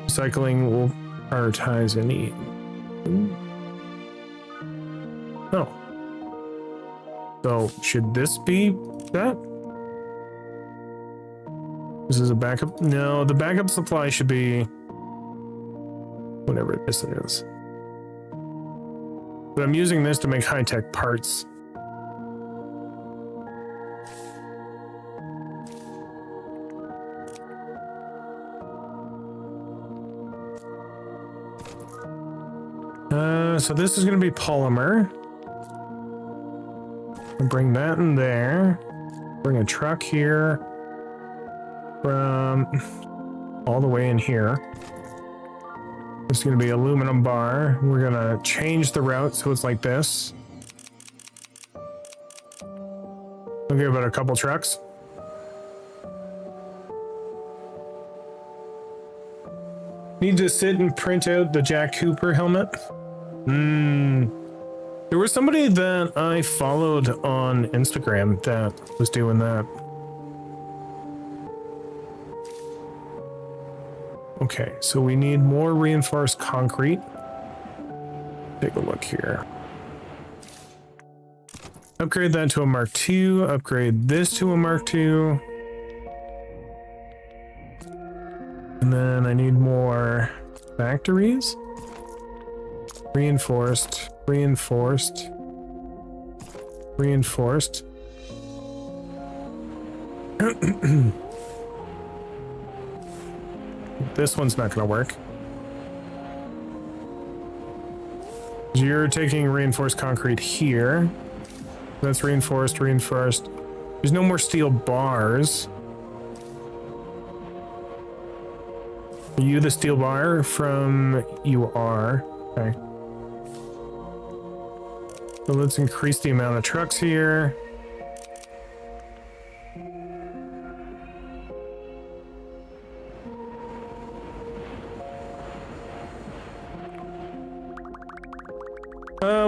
Recycling will prioritize any. Oh. So, should this be that? This is a backup? No, the backup supply should be whatever this is. But I'm using this to make high-tech parts. So this is going to be polymer. I'll bring that in there. Bring a truck here from all the way in here. It's going to be aluminum bar. We're going to change the route so it's like this. We'll give it a couple trucks. Need to sit and print out the Jack Cooper helmet. There was somebody that I followed on Instagram that was doing that. Okay, so we need more reinforced concrete. Take a look here. Upgrade that to a Mark II. Upgrade this to a Mark II. And then I need more factories. Reinforced, reinforced, reinforced. This one's not going to work. You're taking reinforced concrete here. That's reinforced, reinforced. There's no more steel bars. Are you the steel bar? From you are. Okay. So let's increase the amount of trucks here.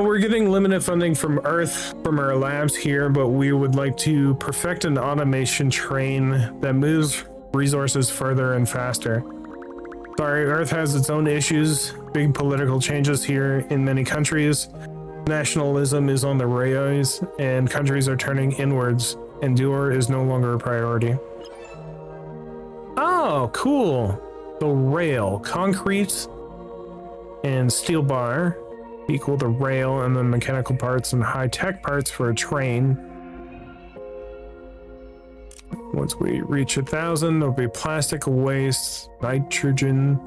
We're getting limited funding from Earth from our labs here, but we would like to perfect an automation train that moves resources further and faster. Sorry, Earth has its own issues, big political changes here in many countries. And Nationalism is on the rise, and countries are turning inwards. Endure is no longer a priority. Oh, cool. The rail, concrete, and steel bar equal to rail, and then mechanical parts and high-tech parts for a train. Once we reach 1,000, there'll be plastic waste, nitrogen,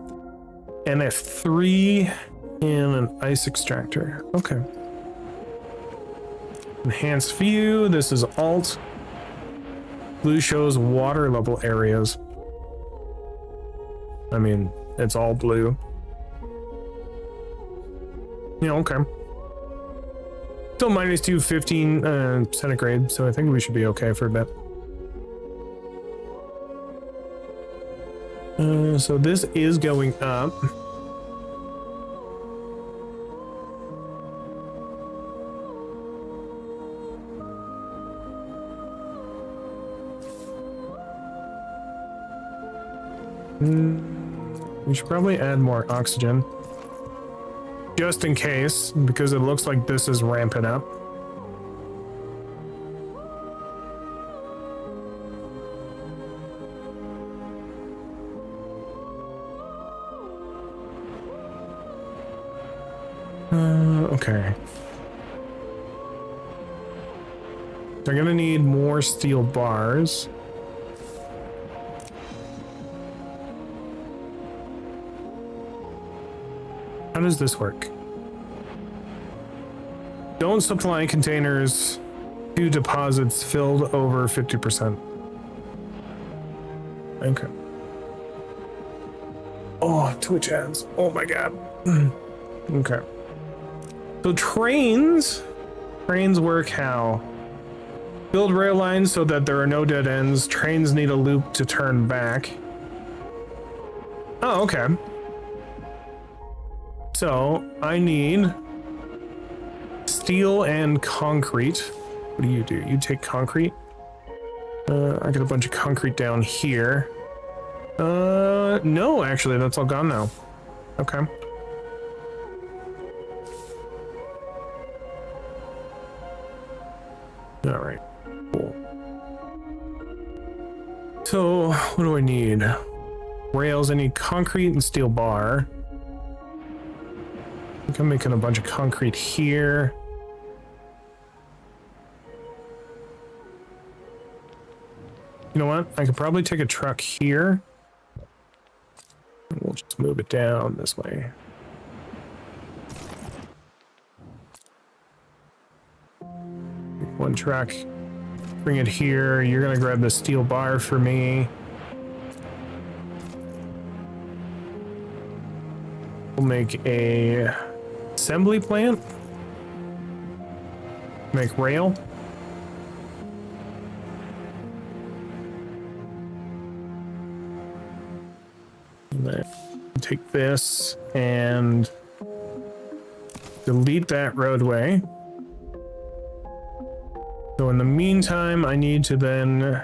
NF3, and an ice extractor. Okay. Enhanced view. This is alt. Blue shows water level areas. I mean, it's all blue. Yeah, okay. Still minus 215 centigrade, so I think we should be okay for a bit. So this is going up. We should probably add more oxygen. Just in case, because it looks like this is ramping up. Okay. They're gonna need more steel bars. How does this work? Don't supply containers to deposits filled over 50%. Okay. Oh, Twitch ads. Oh my god. Okay. So trains work how? Build rail lines so that there are no dead ends. Trains need a loop to turn back. Oh, okay. So I need steel and concrete. What do? You take concrete? I got a bunch of concrete down here. No, actually, that's all gone now. Okay. All right, cool. So what do I need? Rails, I need concrete and steel bar. I think I'm making a bunch of concrete here. You know what? I could probably take a truck here. We'll just move it down this way. One truck. Bring it here. You're gonna grab the steel bar for me. We'll make a assembly plant. Make rail. And then take this and delete that roadway. So in the meantime, I need to then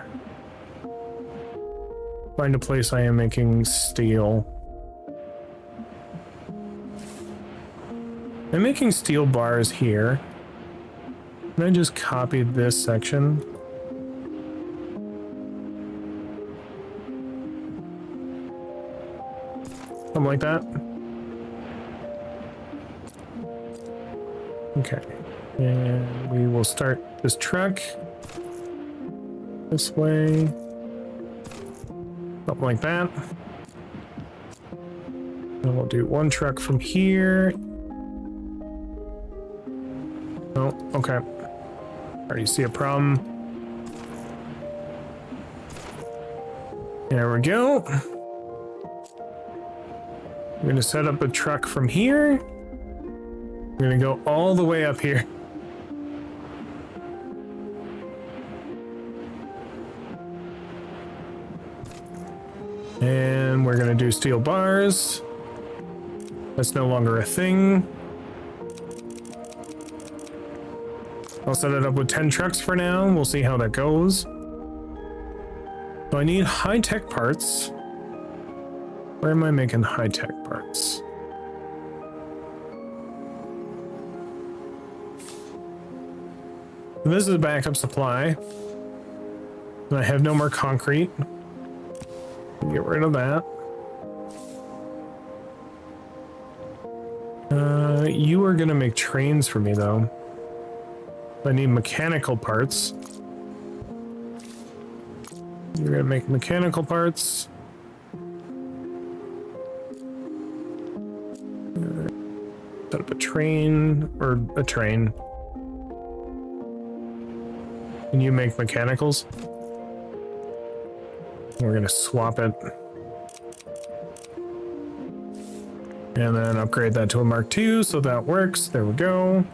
find a place I am making steel. I'm making steel bars here. And I just copied this section. Something like that. Okay. And we will start this truck this way. Something like that. And we'll do one truck from here. Oh, okay. Already see a problem. There we go. I'm gonna set up a truck from here. I'm gonna go all the way up here. And we're gonna do steel bars. That's no longer a thing. I'll set it up with 10 trucks for now. We'll see how that goes. So I need high-tech parts. Where am I making high-tech parts? This is a backup supply. And I have no more concrete. Get rid of that. You are gonna make trains for me though. I need mechanical parts. You're gonna make mechanical parts. Set up a train, or a train. Can you make mechanicals? We're gonna swap it. And then upgrade that to a Mark II, so that works. There we go.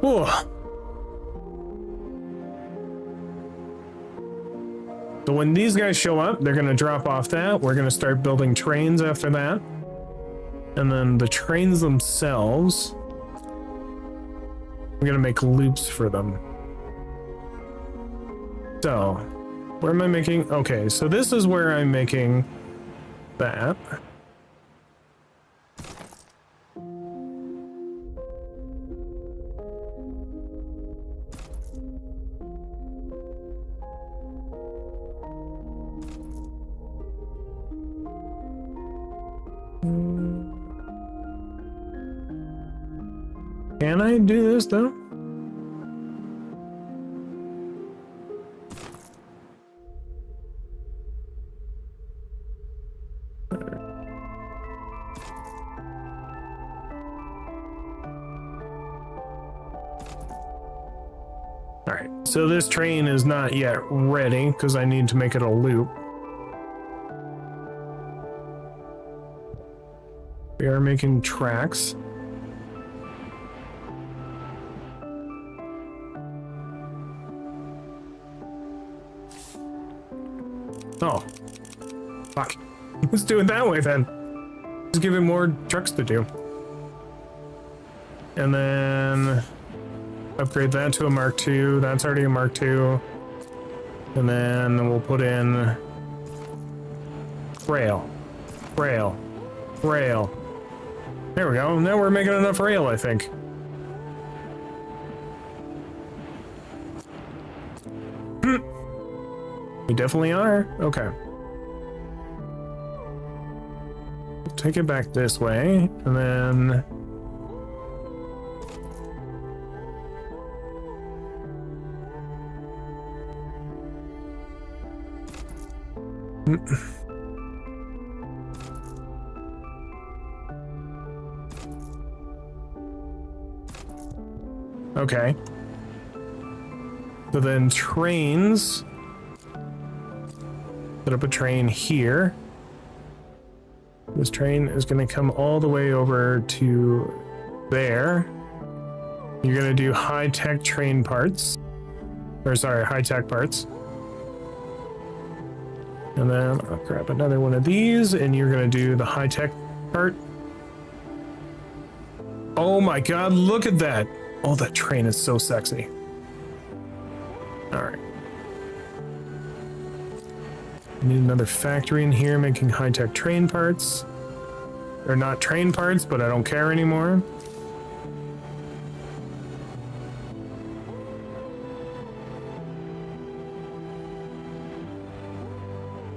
Whoa. So when these guys show up, they're gonna drop off that. We're gonna start building trains after that. And then the trains themselves, we're gonna make loops for them. So, where am I making? Okay, so this is where I'm making that. Can I do this though? All right, so this train is not yet ready because I need to make it a loop. We are making tracks. Oh, fuck. Let's do it that way then. Just give it more trucks to do. And then upgrade that to a Mark II. That's already a Mark II. And then we'll put in rail, rail, rail. There we go. Now we're making enough rail, I think. We definitely are. Okay. Take it back this way, and then okay. So then trains. Set up a train here. This train is going to come all the way over to there. You're going to do high-tech train parts. Or sorry, high-tech parts. And then I'll grab another one of these, and you're going to do the high-tech part. Oh my god, look at that! Oh, that train is so sexy. Alright. Need another factory in here making high-tech train parts. Or not train parts, but I don't care anymore.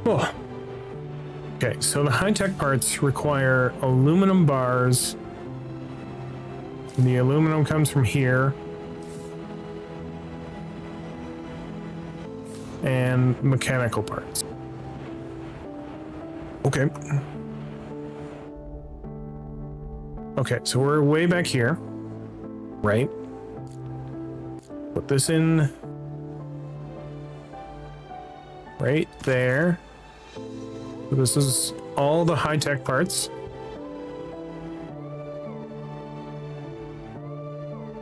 Oh. Okay, so the high-tech parts require aluminum bars. And the aluminum comes from here. And mechanical parts. Okay. Okay, so we're way back here. Right? Put this in right there. So this is all the high-tech parts.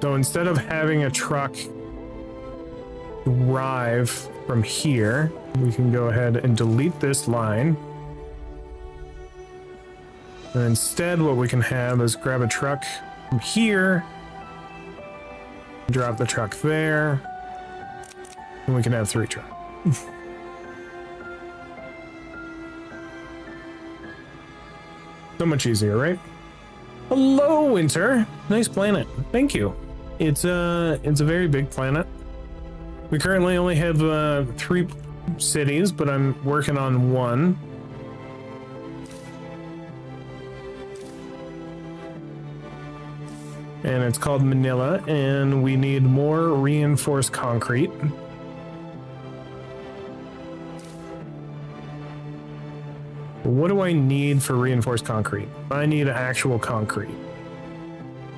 So instead of having a truck drive from here, we can go ahead and delete this line. And instead what we can have is grab a truck from here, drop the truck there, and we can have 3 trucks. So much easier, right? Hello, Winter. Nice planet. Thank you. it's a very big planet. We currently only have 3 cities, but I'm working on 1. And it's called Manila, and we need more reinforced concrete. What do I need for reinforced concrete? I need actual concrete.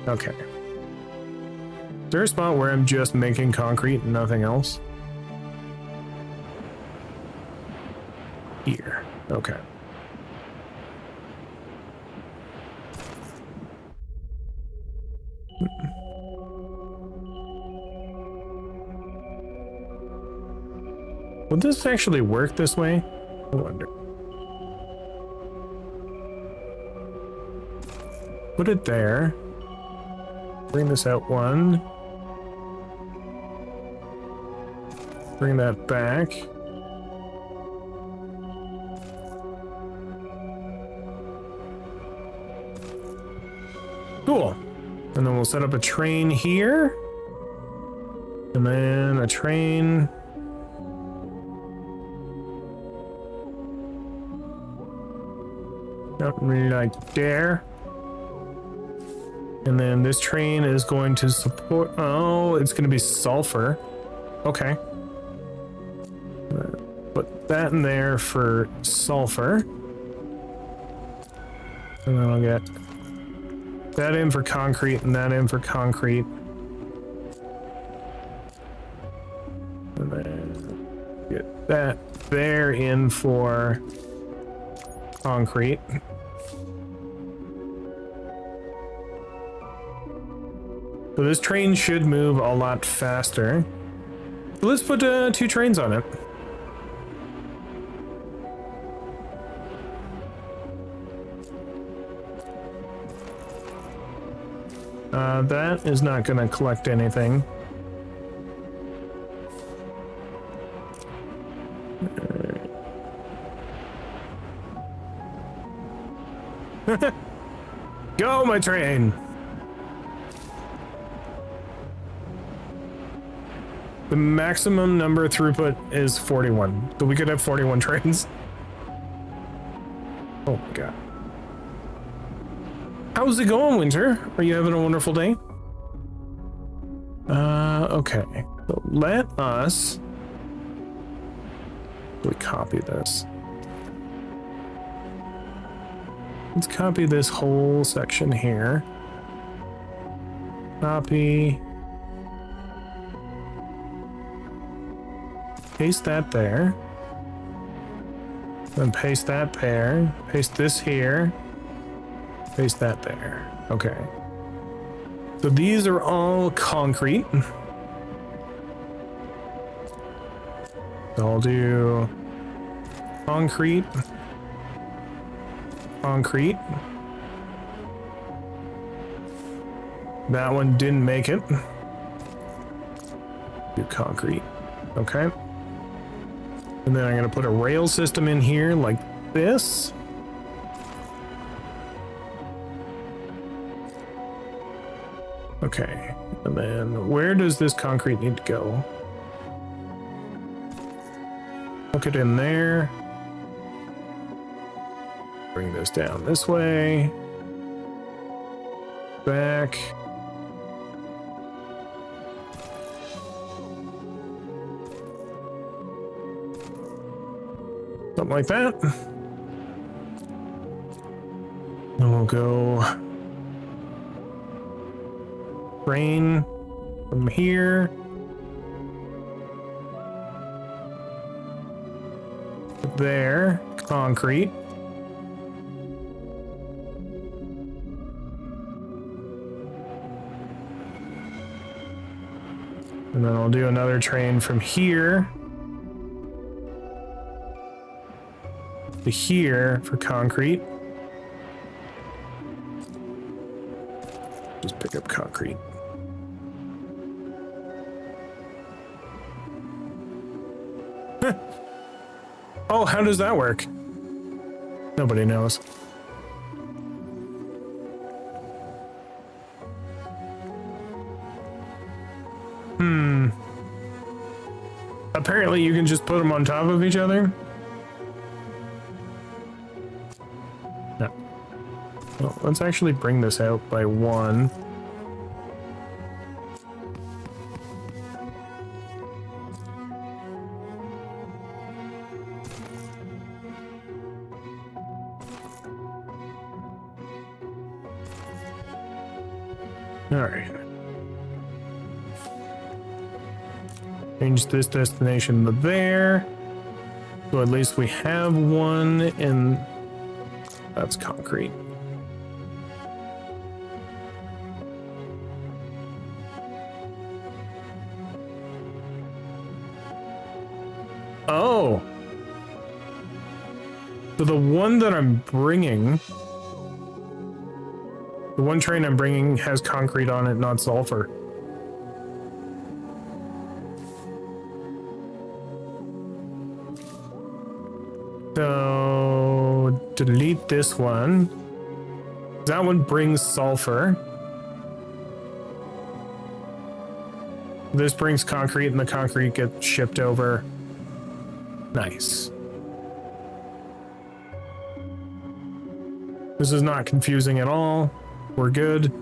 Okay. Is there a spot where I'm just making concrete and nothing else? Here. Okay. Would this actually work this way? I wonder. Put it there. Bring this out 1. Bring that back. Cool. And then we'll set up a train here. And then a train. Not really like there. And then this train is going to support. Oh, it's going to be sulfur. Okay. Put that in there for sulfur. And then I'll get that in for concrete and that in for concrete. And then get that there in for concrete. So this train should move a lot faster. Let's put 2 trains on it. That is not going to collect anything. Go, my train! The maximum number throughput is 41, so we could have 41 trains. Oh my god. How's it going, Winter? Are you having a wonderful day? Okay. So let us... We copy this. Let's copy this whole section here. Copy. Paste that there. Then paste that there. Paste this here. Paste that there. Okay. So these are all concrete. So I'll do concrete. Concrete. That one didn't make it. Do concrete. Okay. And then I'm going to put a rail system in here like this. Okay. And then where does this concrete need to go? Hook it in there. Bring this down this way. Back. Something like that. And we'll go train from here. There, concrete. And then I'll do another train from here to here for concrete. Just pick up concrete. Oh, how does that work? Nobody knows. Apparently you can just put them on top of each other. No. Well, let's actually bring this out by one. All right. Change this destination to there. So at least we have one, and that's concrete. Oh. So the one that I'm bringing, the one train I'm bringing has concrete on it, not sulfur. So delete this one. That one brings sulfur. This brings concrete, and the concrete gets shipped over. Nice. This is not confusing at all. We're good.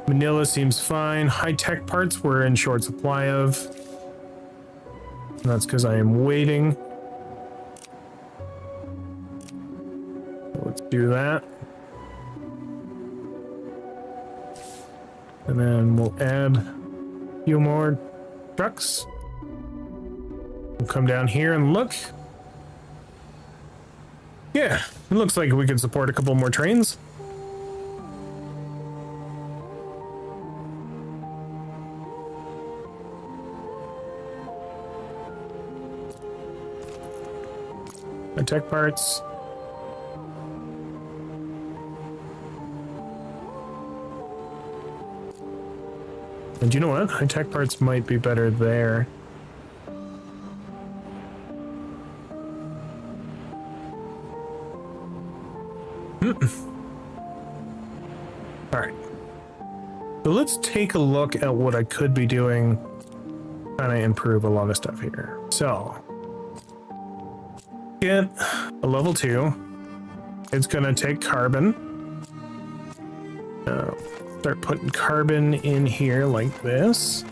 Manila seems fine. High-tech parts we're in short supply of. And that's because I am waiting. Let's do that. And then we'll add a few more trucks. We'll come down here and look. Yeah, it looks like we could support a couple more trains. Tech parts. And you know what? High tech parts might be better there. Alright. So let's take a look at what I could be doing. Trying to improve a lot of stuff here. So get a level 2. It's gonna take carbon. Start putting carbon in here like this.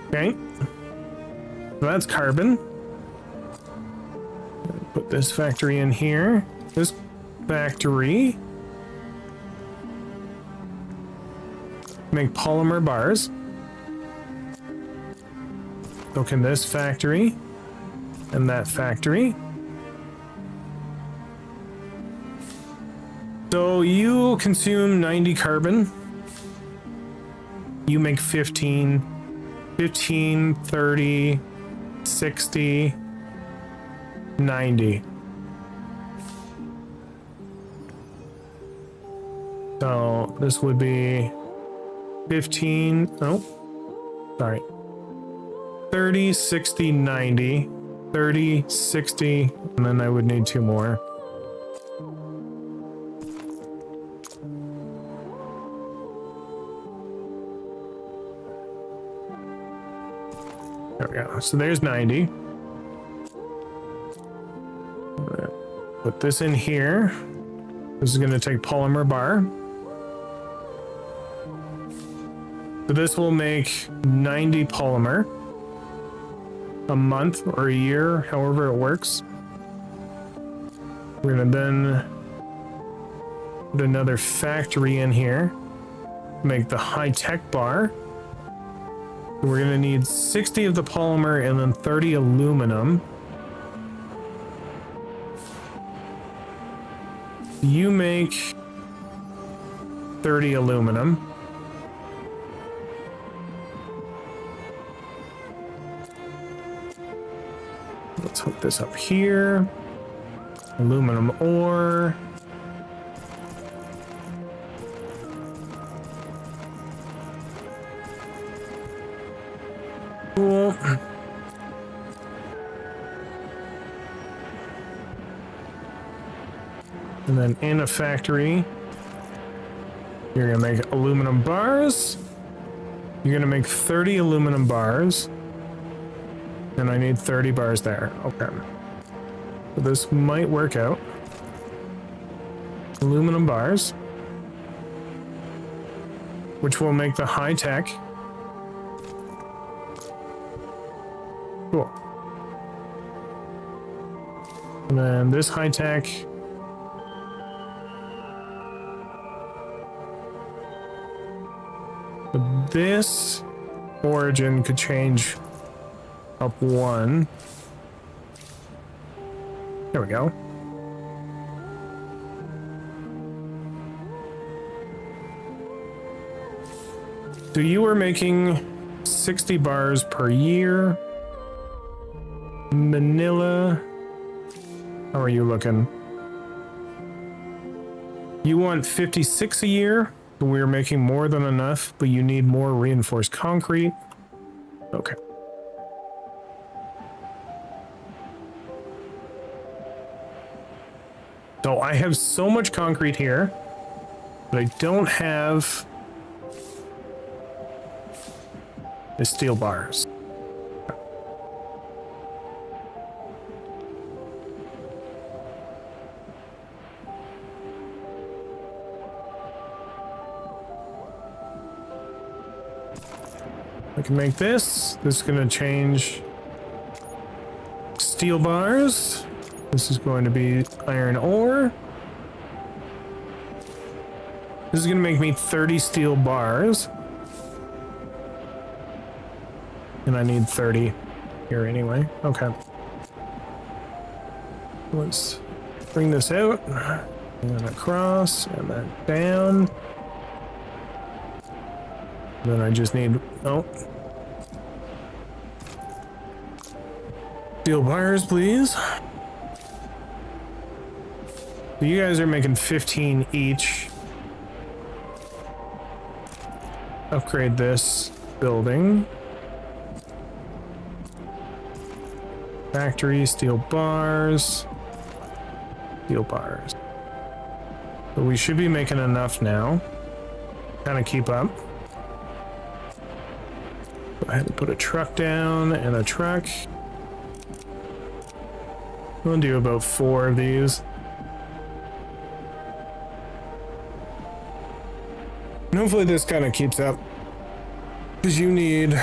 Okay. So that's carbon. Put this factory in here. This factory. Make polymer bars. So can this factory and that factory. So you consume 90 carbon. You make 15, 30, 60, 90. So this would be 15, oh, sorry. 30, 60, 90, 30, 60, and then I would need 2 more. There we go. So there's 90. Put this in here. This is going to take polymer bar. So this will make 90 polymer a month or a year, however it works. We're going to then put another factory in here, make the high-tech bar. We're going to need 60 of the polymer and then 30 aluminum. You make 30 aluminum. Let's hook this up here. Aluminum ore. Cool. And then in a factory, You're gonna make aluminum bars. You're gonna make 30 aluminum bars. And I need 30 bars there. Okay. So this might work out. Aluminum bars. Which will make the high tech. Cool. And then this high tech. But this origin could change up one. There we go. So you were making 60 bars per year. Manila. How are you looking? You want 56 a year? We're making more than enough, but you need more reinforced concrete. Okay. So I have so much concrete here, but I don't have the steel bars. I can make this. This is going to change steel bars. This is going to be iron ore. This is going to make me 30 steel bars. And I need 30 here anyway. Okay. Let's bring this out. And then across. And then down. Then I just need... Oh. Steel bars, please. So you guys are making 15 each. Upgrade this building. Factory, steel bars. Steel bars. So we should be making enough now. Kind of keep up. Go ahead and put a truck down and a truck. We'll do about 4 of these. And hopefully this kind of keeps up. Because you need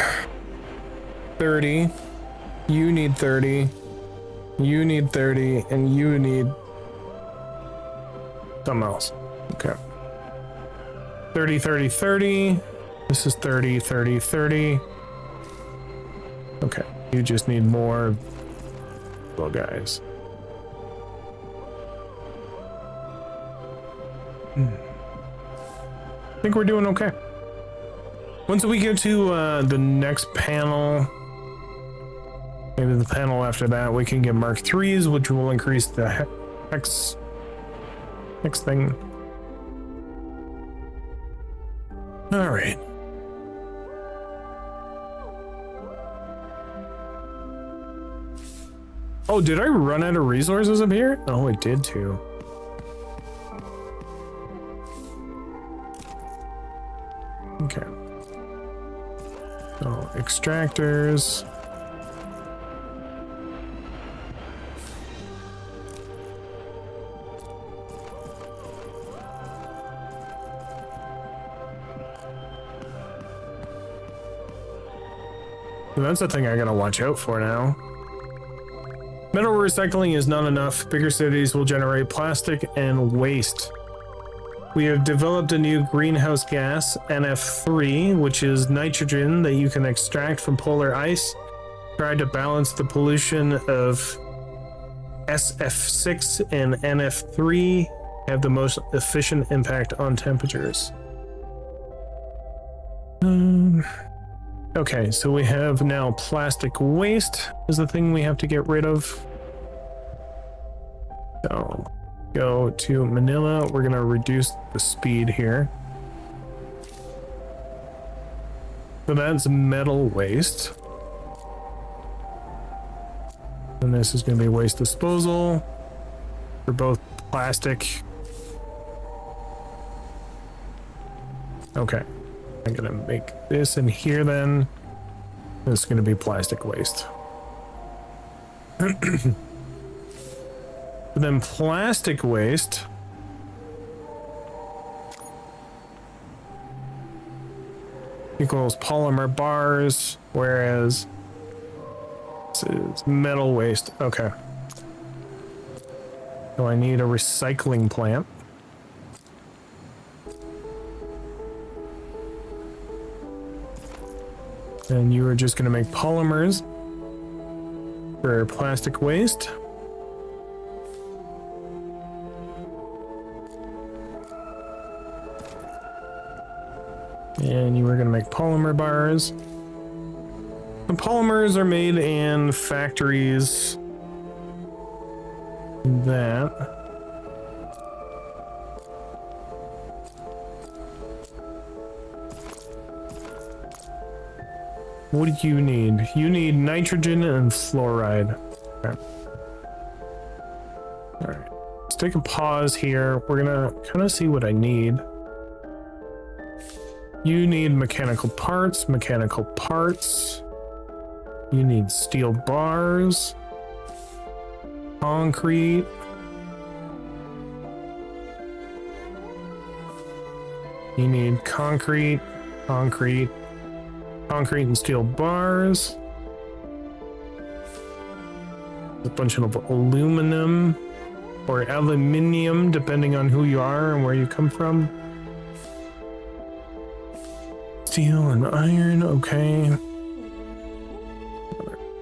30. You need 30. You need 30. And you need something else. Okay. 30, 30, 30. This is 30, 30, 30. Okay. You just need more little guys. I think we're doing okay. Once we get to the next panel, maybe the panel after that, we can get Mark IIIs, which will increase the hex thing. All right. Oh, did I run out of resources up here? Oh, I did too. Okay. So, extractors. So that's the thing I gotta watch out for now. Metal recycling is not enough. Bigger cities will generate plastic and waste. We have developed a new greenhouse gas, NF3, which is nitrogen that you can extract from polar ice. Try to balance the pollution of SF6 and NF3 have the most efficient impact on temperatures. Okay, so we have now plastic waste is the thing we have to get rid of. So go to Manila. We're going to reduce the speed here. So that's metal waste. And this is going to be waste disposal for both plastic Okay. I'm gonna make this in here then. This is gonna be plastic waste. Then plastic waste equals polymer bars, whereas this is metal waste. Okay. So I need a recycling plant. And you are just going to make polymers for plastic waste. And you are going to make polymer bars. The polymers are made in factories that what do you need? You need nitrogen and fluoride. Okay. All right, let's take a pause here. We're gonna kind of see what I need. You need mechanical parts, mechanical parts. You need steel bars, concrete. You need concrete, concrete, concrete and steel bars. A bunch of aluminum or aluminium, depending on who you are and where you come from. Steel and iron, okay.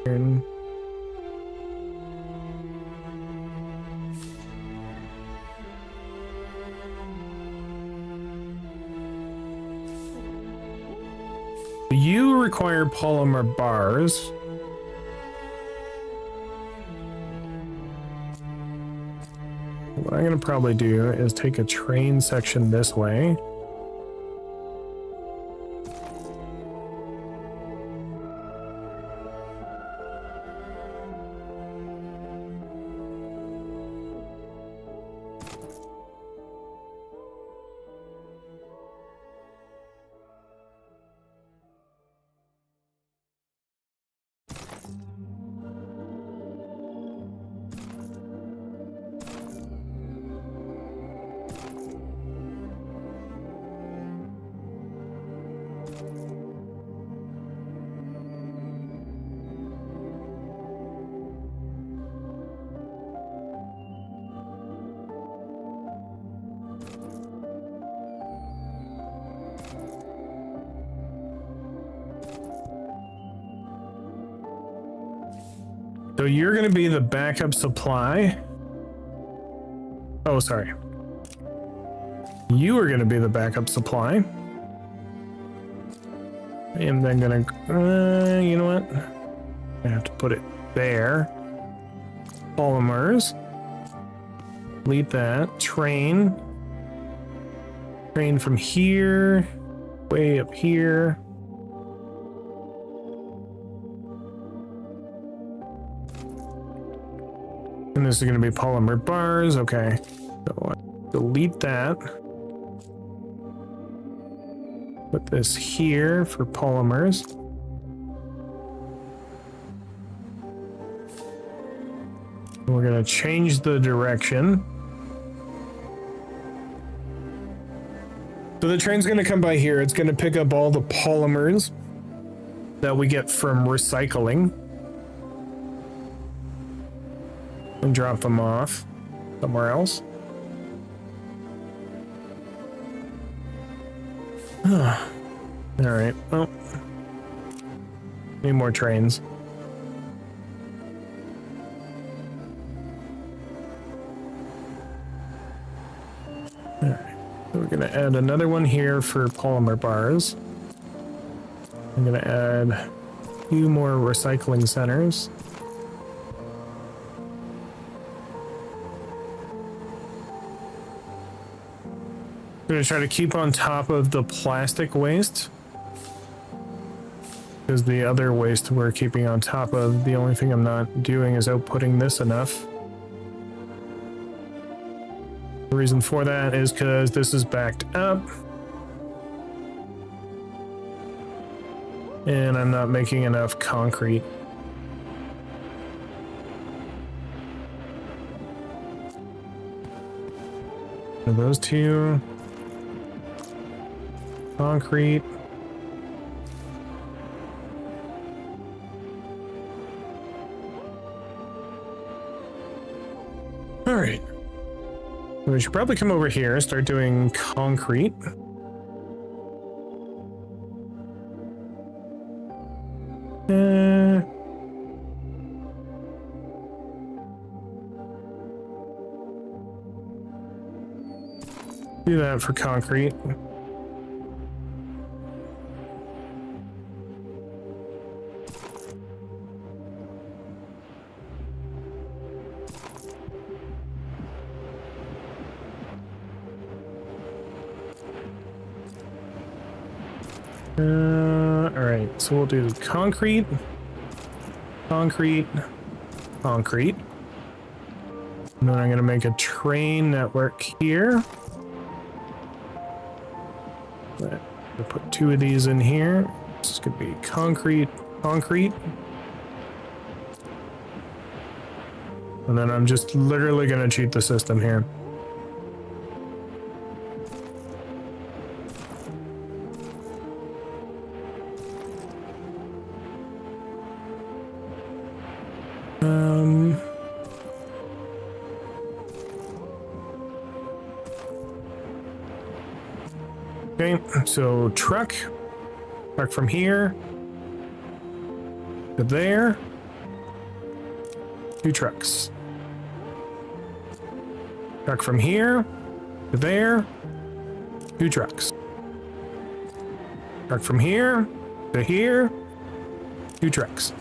Iron. You require polymer bars. What I'm gonna probably do is take a train section this way. So you're going to be the backup supply. Oh, sorry. You are going to be the backup supply. And then going to, you know what? I have to put it there. Polymers. Delete that. Train. Train from here. Way up here. And this is going to be polymer bars. Okay. So delete that. Put this here for polymers. We're going to change the direction. So the train's going to come by here. It's going to pick up all the polymers that we get from recycling and drop them off somewhere else. All right. Well, need more trains. All right. So we're gonna add another one here for polymer bars. I'm gonna add a few more recycling centers. I'm gonna try to keep on top of the plastic waste, because the other waste we're keeping on top of, the only thing I'm not doing is outputting this enough. The reason for that is because this is backed up. And I'm not making enough concrete. And those two. Concrete. All right. We should probably come over here and start doing concrete. Do that for concrete. All right, so we'll do concrete, concrete, concrete. And then I'm going to make a train network here. I'll put two of these in here. This is going to be concrete, concrete. And then I'm just literally going to cheat the system here. Okay, so truck from here to there, 2 trucks. Truck from here to there, 2 trucks. Truck from here to here, 2 trucks.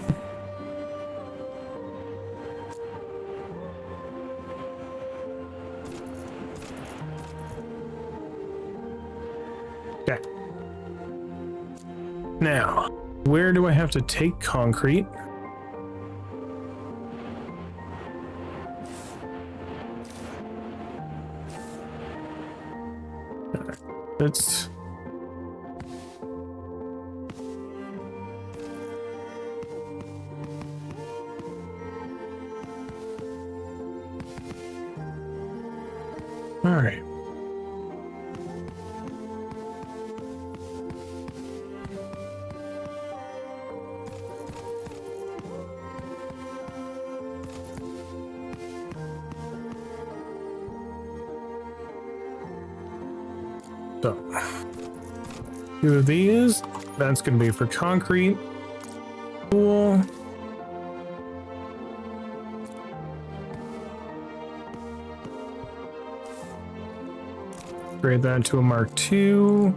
Okay. Now, where do I have to take concrete? Let's... All right. So, 2 of these. That's going to be for concrete. Cool. Upgrade that to a Mark II.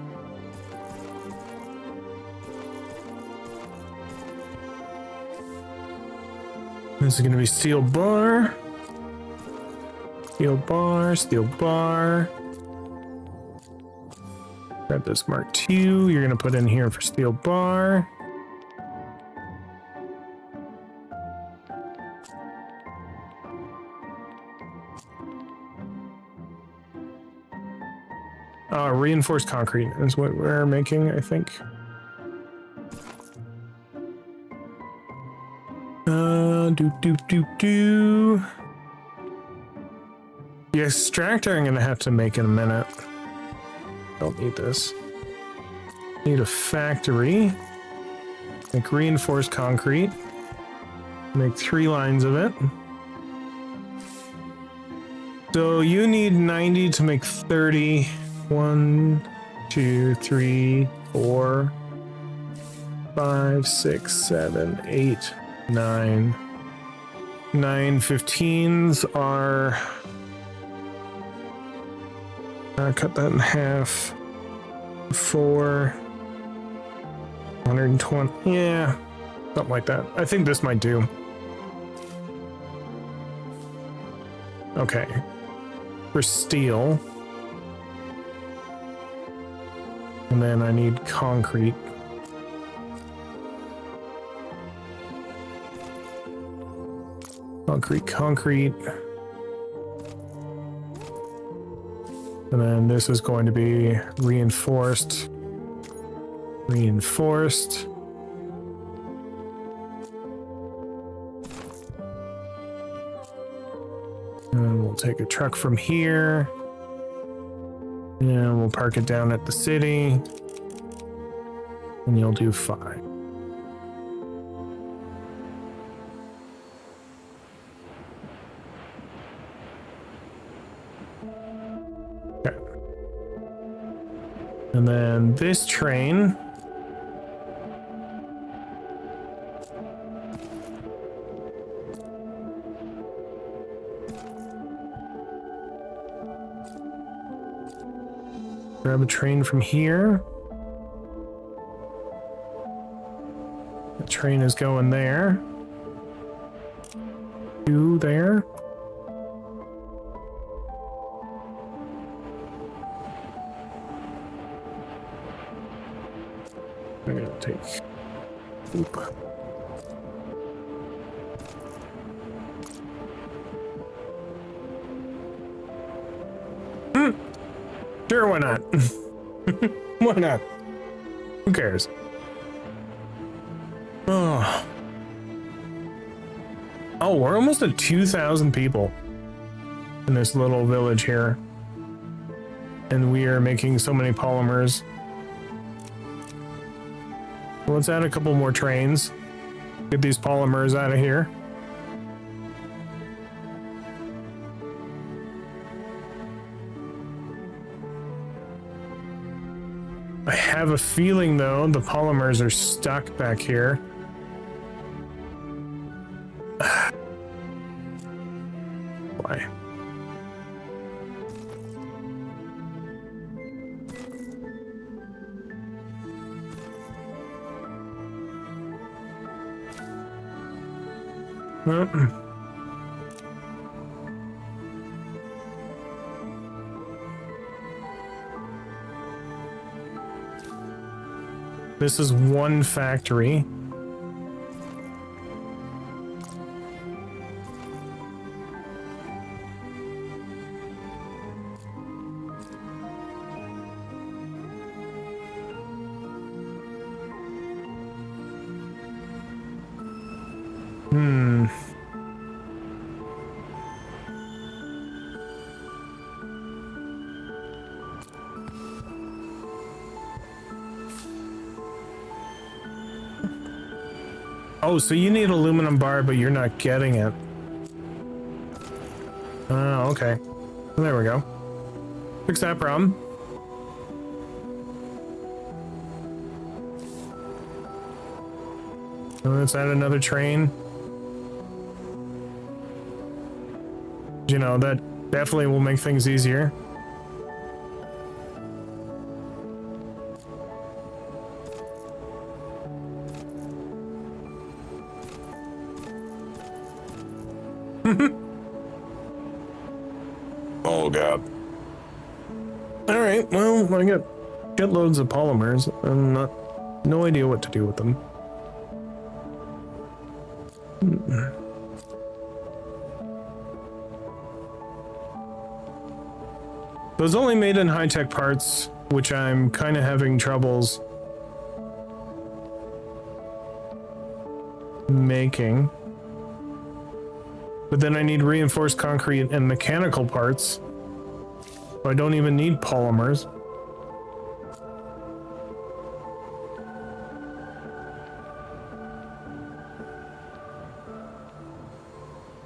This is going to be steel bar. Steel bar, steel bar. Grab this Mark II. You're going to put in here for steel bar. Reinforced concrete is what we're making, I think. The extractor I'm going to have to make in a minute. Don't need this. Need a factory. Make reinforced concrete. Make 3 lines of it. So you need 90 to make 30. 1, 2, 3, 4, 5, 6, 7, 8, 9. 9 15s are... cut that in half. 4, 120. Yeah, something like that. I think this might do. Okay. For steel. And then I need concrete. Concrete. And then this is going to be reinforced. And we'll take a truck from here. And we'll park it down at the city. And you'll do 5. Okay. And then this train. Grab a train from here. The train is going there. To there. I'm gonna take. Oop. Sure, why not? Why not? Who cares? Oh. Oh, we're almost at 2,000 people in this little village here. And we are making so many polymers. Well, let's add a couple more trains. Get these polymers out of here. I have a feeling, though, the polymers are stuck back here. Why? This is one factory. Oh, so you need aluminum bar, but you're not getting it. Oh, okay. There we go. Fix that problem. Let's add another train. You know, that definitely will make things easier. Oh god. Alright, well, I got shitloads of polymers. I'm no idea what to do with them. Those only made in high-tech parts, which I'm kind of having troubles making. But then I need reinforced concrete and mechanical parts. So I don't even need polymers.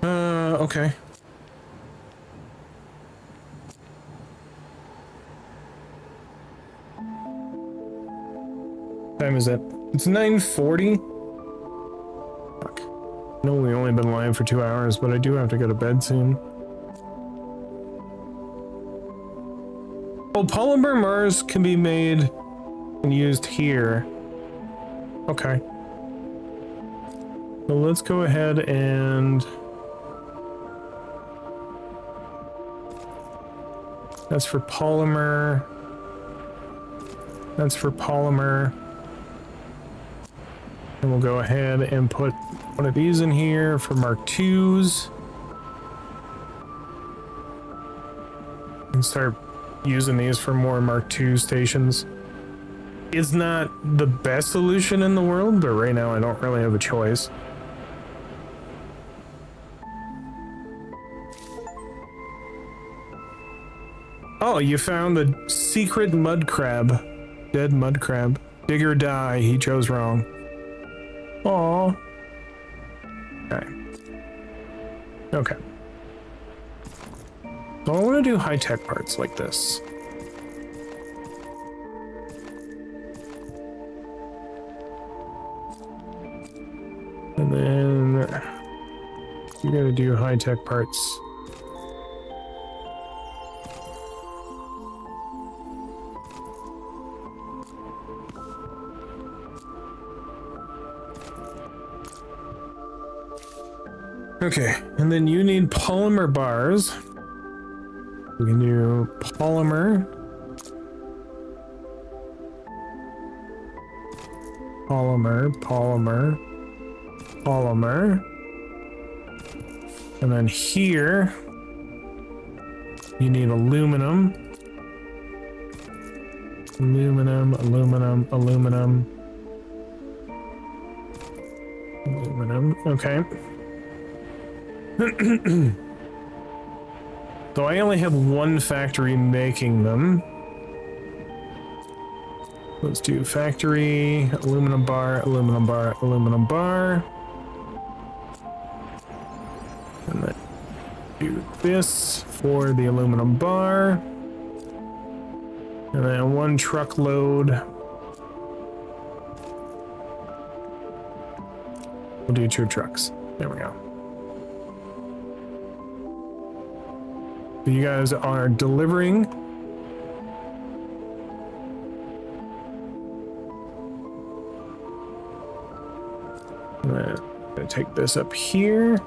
Okay. What time is it? It's 9:40. Fuck. No, we've only been live for 2 hours, but I do have to go to bed soon. Oh, polymer Mars can be made and used here. Okay. So let's go ahead and... That's for polymer. That's for polymer. And we'll go ahead and put one of these in here for Mark IIs. And start using these for more Mark II stations. It's not the best solution in the world, but right now I don't really have a choice. Oh, you found the secret mud crab. Dead mud crab. Dig or die. He chose wrong. Aw. Okay. Okay. So I want to do high-tech parts like this. And then you're going to do high-tech parts. Okay, and then you need polymer bars. We can do polymer. Polymer, polymer, polymer. And then here, you need aluminum. Aluminum, aluminum, aluminum. Aluminum, okay. So I only have one factory making them. Let's do factory, aluminum bar, aluminum bar, aluminum bar. And then do this for the aluminum bar. And then one truckload. We'll do 2 trucks. There we go. You guys are delivering. I'm gonna take this up here.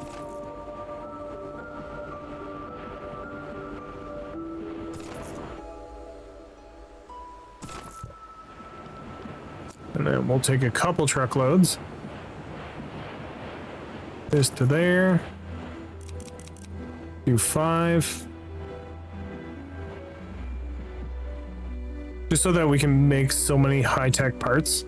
And then we'll take a couple truckloads. This to there. Do 5. Just so that we can make so many high-tech parts.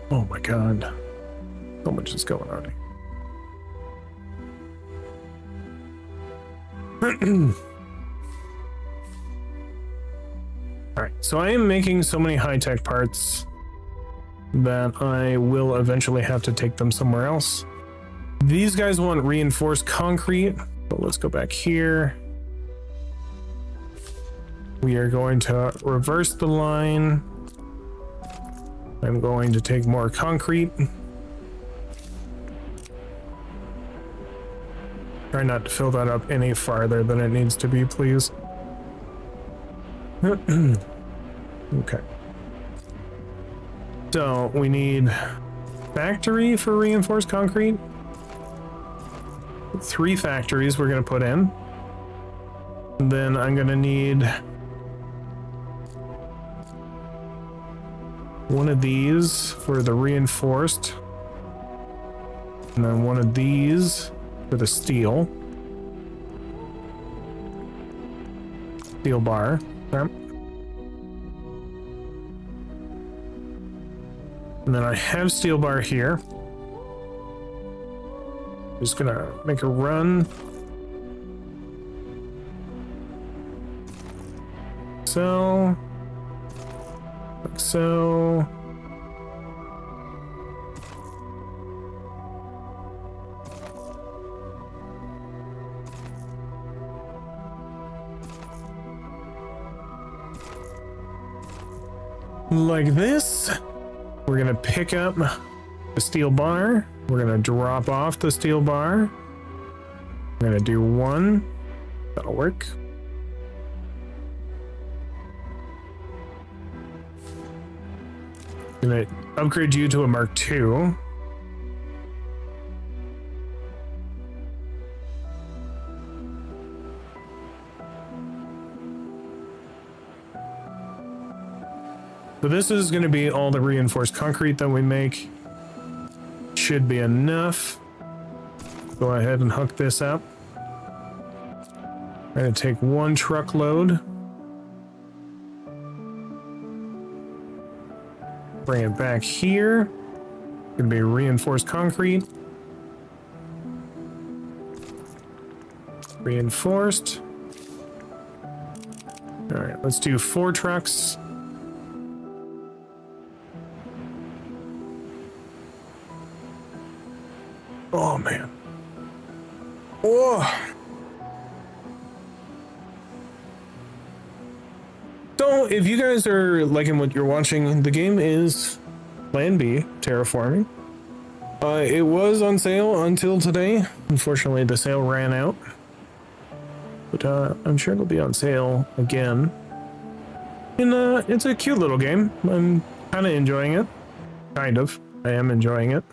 Oh my god. So much is going on here. Alright, so I am making so many high-tech parts that I will eventually have to take them somewhere else. These guys want reinforced concrete, but let's go back here. We are going to reverse the line. I'm going to take more concrete. Try not to fill that up any farther than it needs to be, please. Okay. So we need factory for reinforced concrete. 3 factories we're going to put in. And then I'm going to need one of these for the reinforced. And then one of these for the steel. Steel bar. Okay. And then I have steel bar here. Just gonna make a run. So, like so. Like this. We're gonna pick up the steel bar. We're gonna drop off the steel bar. We're gonna do 1. That'll work. Gonna upgrade you to a Mark II. So this is going to be all the reinforced concrete that we make. Should be enough. Go ahead and hook this up. I'm going to take 1 truckload. Bring it back here. Going to be reinforced concrete. Reinforced. All right, let's do 4 trucks. Oh man. Oh. So if you guys are liking what you're watching, the game is Plan B, Terraforming. It was on sale until today. Unfortunately, the sale ran out. But I'm sure it'll be on sale again. And it's a cute little game. I'm kind of enjoying it. Kind of. I am enjoying it.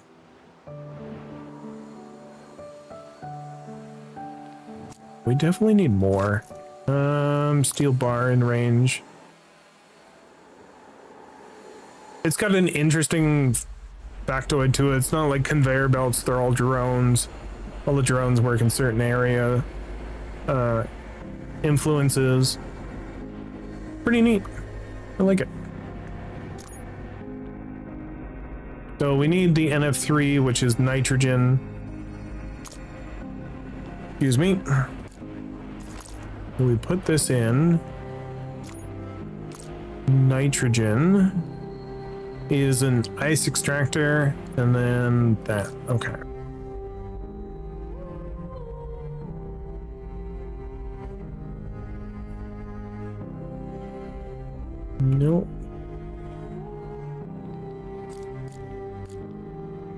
We definitely need more. Steel bar in range. It's got an interesting factoid to it. It's not like conveyor belts, they're all drones. All the drones work in certain area. Influences. Pretty neat. I like it. So we need the NF3, which is nitrogen. Excuse me. We put this in. Nitrogen is an ice extractor, and then that. Okay. Nope.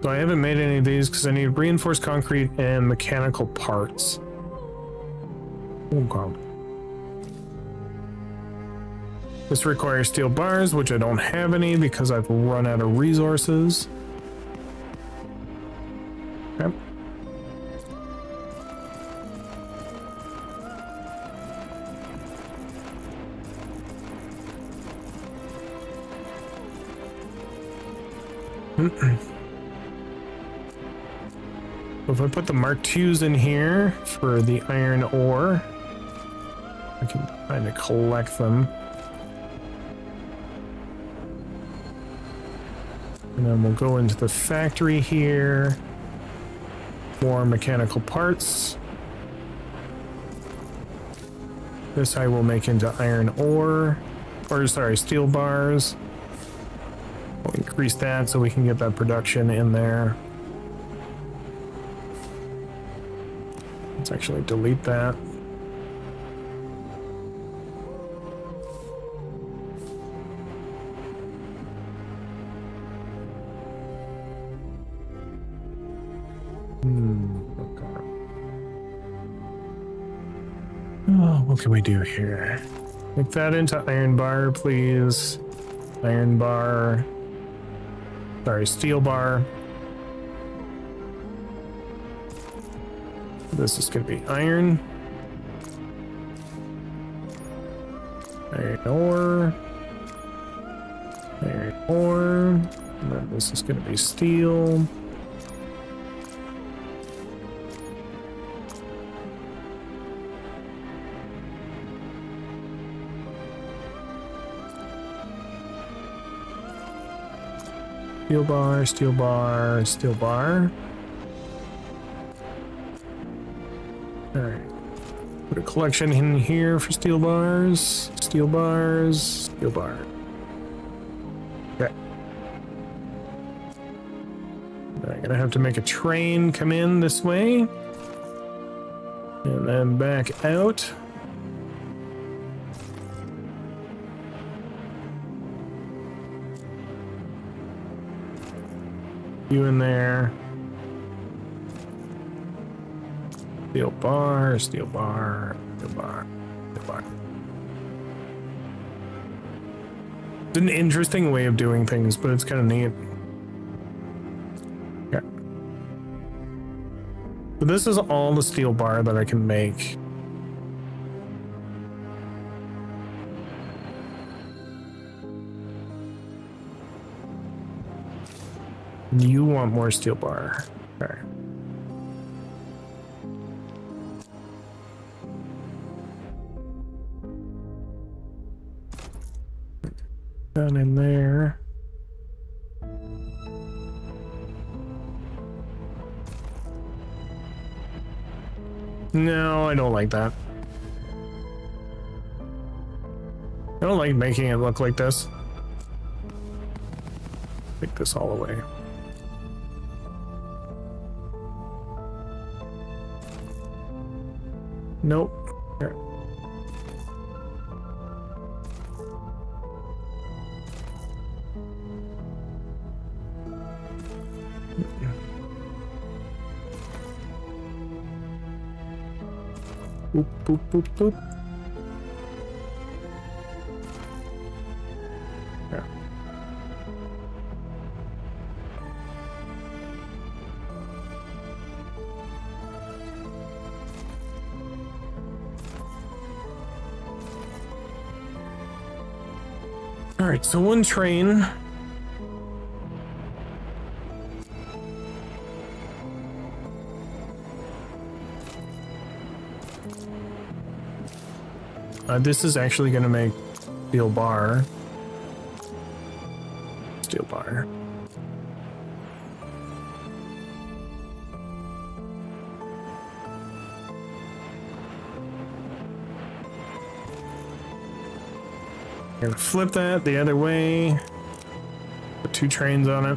So I haven't made any of these because I need reinforced concrete and mechanical parts. Oh god. This requires steel bars, which I don't have any because I've run out of resources. Okay. So if I put the Mark IIs in here for the iron ore, I can kind of collect them. And then we'll go into the factory here. More mechanical parts. This I will make into iron ore. Or sorry, steel bars. We'll increase that so we can get that production in there. Let's actually delete that. Okay. Oh, what can we do here? Make that into iron bar, please. Iron bar. Sorry, steel bar. This is going to be iron. Iron ore. Iron ore. And then this is going to be steel. Steel bar, steel bar, steel bar. Alright. Put a collection in here for steel bars, steel bars, steel bar. Okay. I'm gonna have to make a train come in this way. And then back out. You in there. Steel bar, steel bar, steel bar, steel bar. It's an interesting way of doing things, but it's kind of neat. Okay. So this is all the steel bar that I can make. You want more steel bar. Okay. Down in there. No, I don't like that. I don't like making it look like this. Take this all away. Nope. Here. Boop, boop, boop, boop. Yeah. All right, so one train. This is actually going to make steel bar. Steel bar. I'm going to flip that the other way. Put 2 trains on it.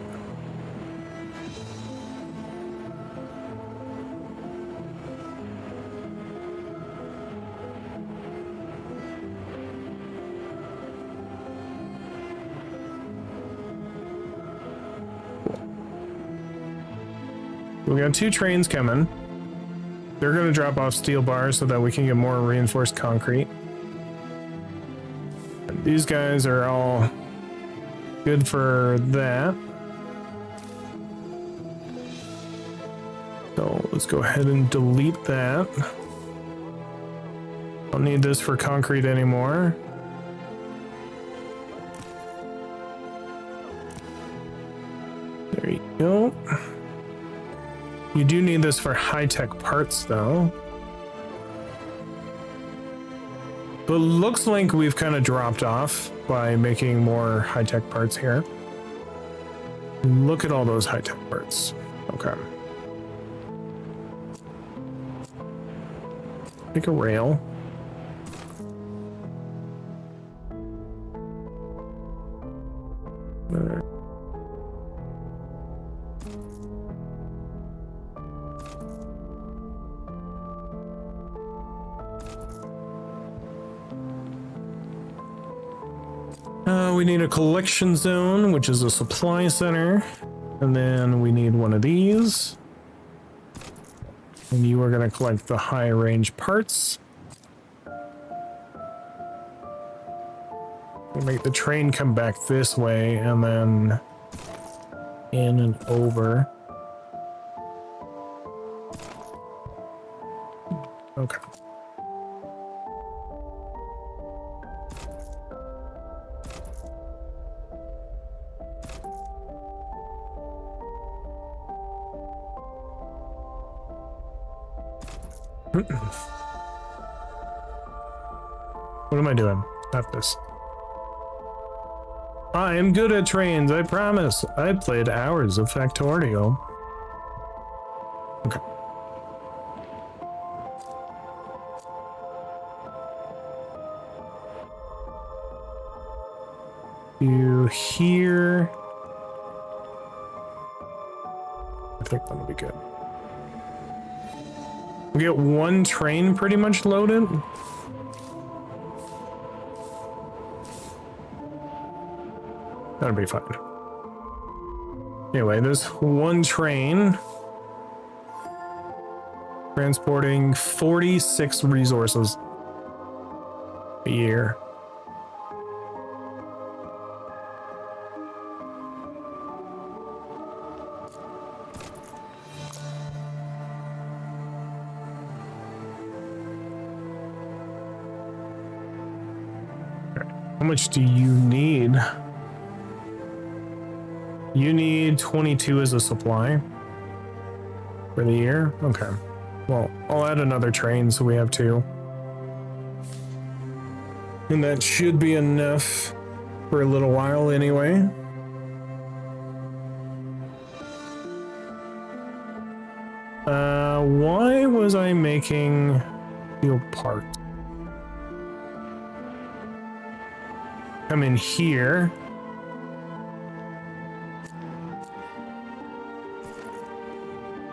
We got 2 trains coming. They're going to drop off steel bars so that we can get more reinforced concrete. And these guys are all good for that. So let's go ahead and delete that. Don't need this for concrete anymore. There you go. You do need this for high-tech parts, though. But looks like we've kind of dropped off by making more high-tech parts here. Look at all those high-tech parts. Okay. Make a rail. We need a collection zone, which is a supply center. And then we need one of these. And you are going to collect the high range parts. We'll make the train come back this way and then in and over. Okay. What am I doing? Not this. I am good at trains, I promise. I played hours of Factorio. Okay. You here. I think that'll be good. We get 1 train pretty much loaded. That'll be fine. Anyway, there's 1 train transporting 46 resources a year. How much do you need? You need 22 as a supply for the year? Okay. Well, I'll add another train so we have 2. And that should be enough for a little while anyway. Why was I making steel part? Come in here.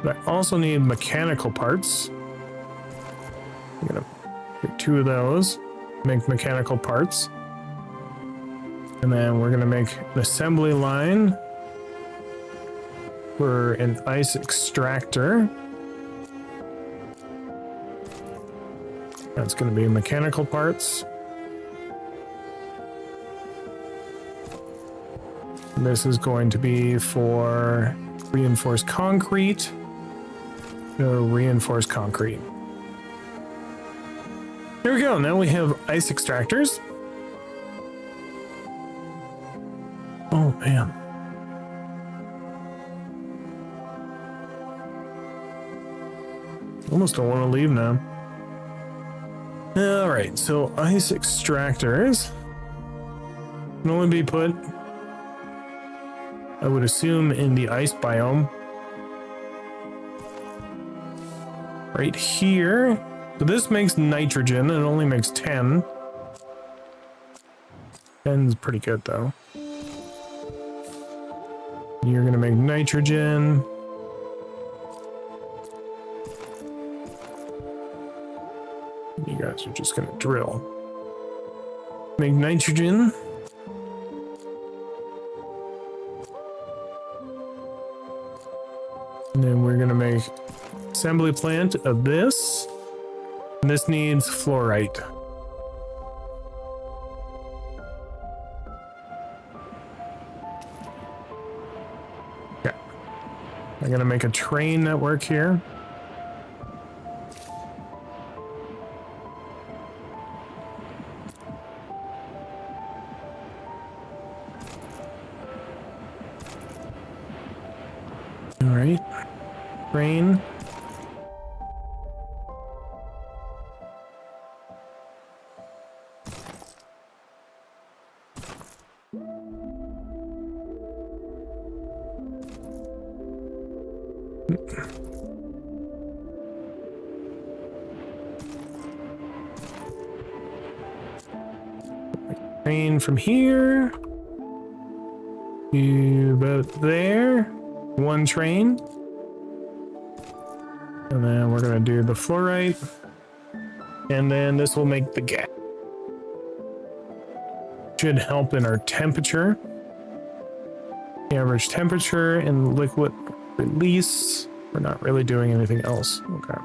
But I also need mechanical parts. I'm gonna get 2 of those, make mechanical parts. And then we're gonna make an assembly line for an ice extractor. That's gonna be mechanical parts. And this is going to be for reinforced concrete. Reinforced concrete. There we go. Now we have ice extractors. Oh man. Almost don't want to leave now. All right, so ice extractors can only be put, I would assume, in the ice biome. Right here. So this makes nitrogen. It only makes 10. 10's pretty good though. You're gonna make nitrogen. You guys are just gonna drill. Make nitrogen. And then we're gonna make assembly plant of this. And this needs fluorite. Okay. I'm gonna make a train network here. All right. Train. Train from here to about there. 1 train. And then we're gonna do the fluorite. And then this will make the gas. Should help in our temperature. The average temperature and liquid release. We're not really doing anything else. Okay.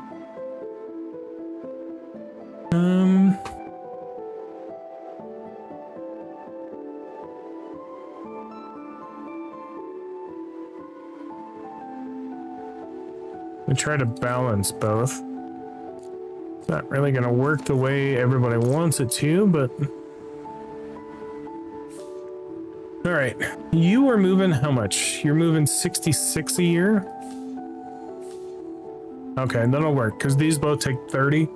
We try to balance both. It's not really going to work the way everybody wants it to, but... All right. You are moving how much? You're moving 66 a year? Okay, that'll work, because these both take 30.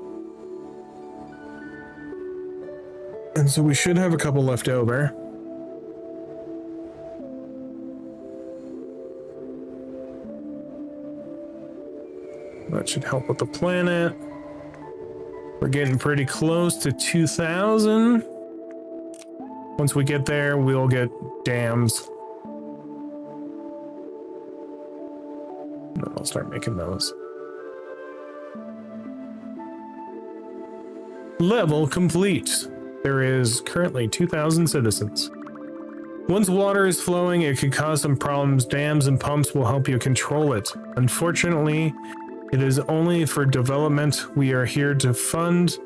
And so we should have a couple left over. That should help with the planet. We're getting pretty close to 2,000. Once we get there, we'll get dams. And then I'll start making those. Level complete. There is currently 2,000 citizens. Once water is flowing, it could cause some problems. Dams and pumps will help you control it. Unfortunately, it is only for development. We are here to fund.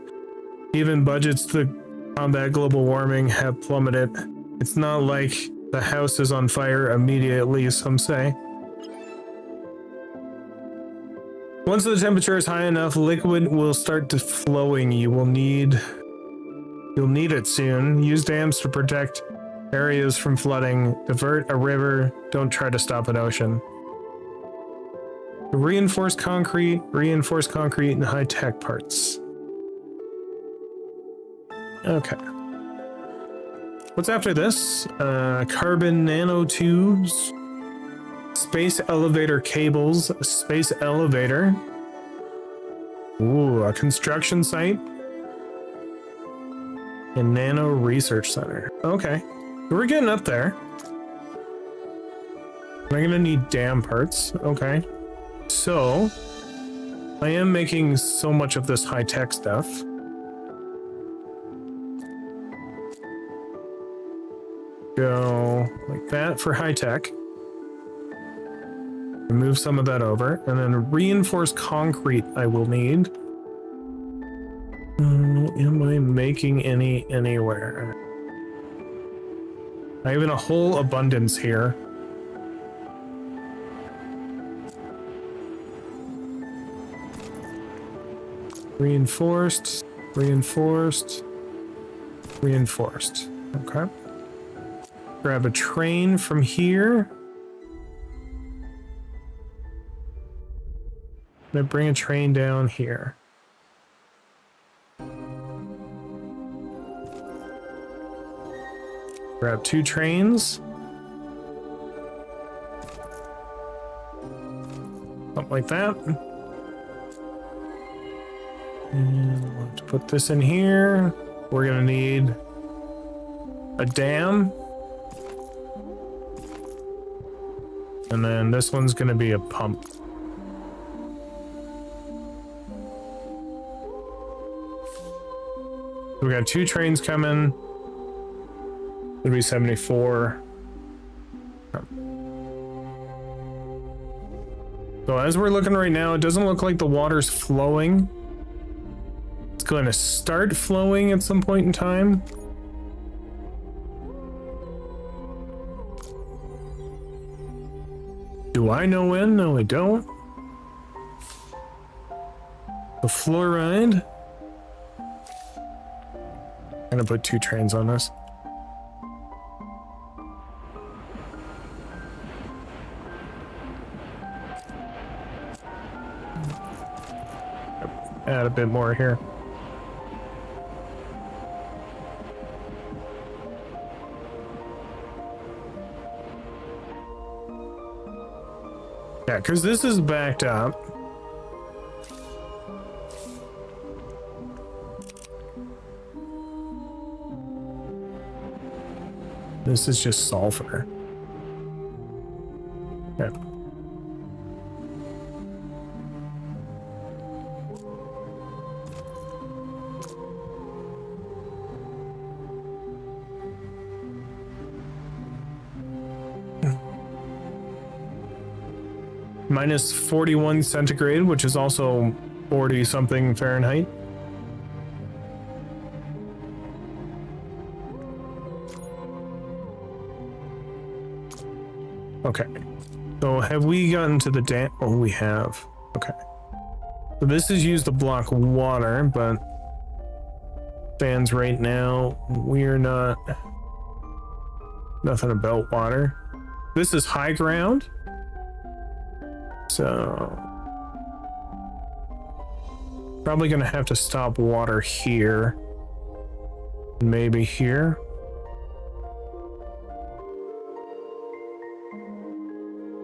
Even budgets to combat global warming have plummeted. It's not like the house is on fire immediately, some say. Once the temperature is high enough, liquid will start to flowing. You'll need it soon. Use dams to protect areas from flooding. Divert a river. Don't try to stop an ocean. Reinforced concrete, and high-tech parts. Okay. What's after this? Carbon nanotubes. space elevator cables, a space elevator. Ooh, a construction site. A nano research center. Okay, we're getting up there. Am I gonna need dam parts? Okay. So, I am making so much of this high-tech stuff. Go like that for high-tech. Move some of that over, and then reinforced concrete I will need. Am I making any anywhere? I have in a whole abundance here. Reinforced, reinforced, reinforced. Okay. Grab a train from here. I'm gonna bring a train down here. Grab 2 trains. Something like that. And let's put this in here. We're gonna need a dam. And then this one's gonna be a pump. We got 2 trains coming. It'll be 74. So as we're looking right now, it doesn't look like the water's flowing. It's going to start flowing at some point in time. Do I know when? No, I don't. The fluoride. I'm gonna put 2 trains on this. Add a bit more here. Yeah, because this is backed up. This is just sulfur. Okay. Minus 41 centigrade, which is also 40 something Fahrenheit. Okay. So have we gotten to the dam? Oh, we have. Okay. So this is used to block water, but stands right now, we're not. Nothing about water. This is high ground. So probably gonna have to stop water here. Maybe here.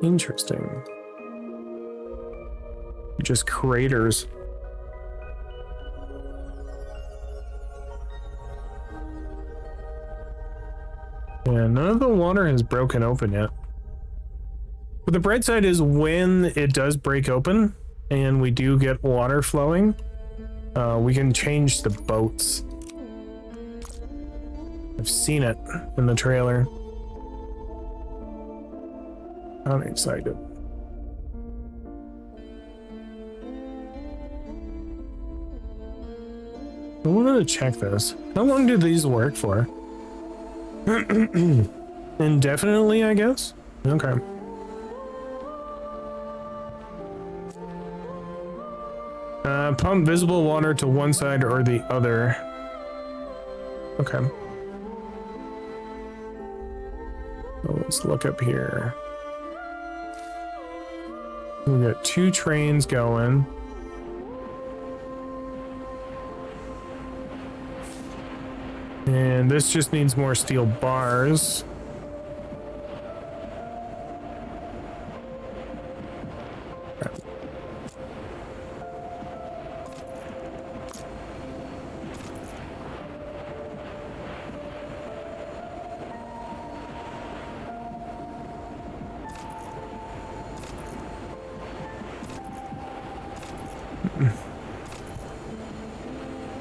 Interesting. Just craters. Yeah, none of the water has broken open yet. But the bright side is when it does break open and we do get water flowing, we can change the boats. I've seen it in the trailer. I'm excited. I wanted to check this. How long do these work for? Indefinitely, I guess? Okay. Pump visible water to one side or the other. Okay. So let's look up here. We got 2 trains going. And this just needs more steel bars.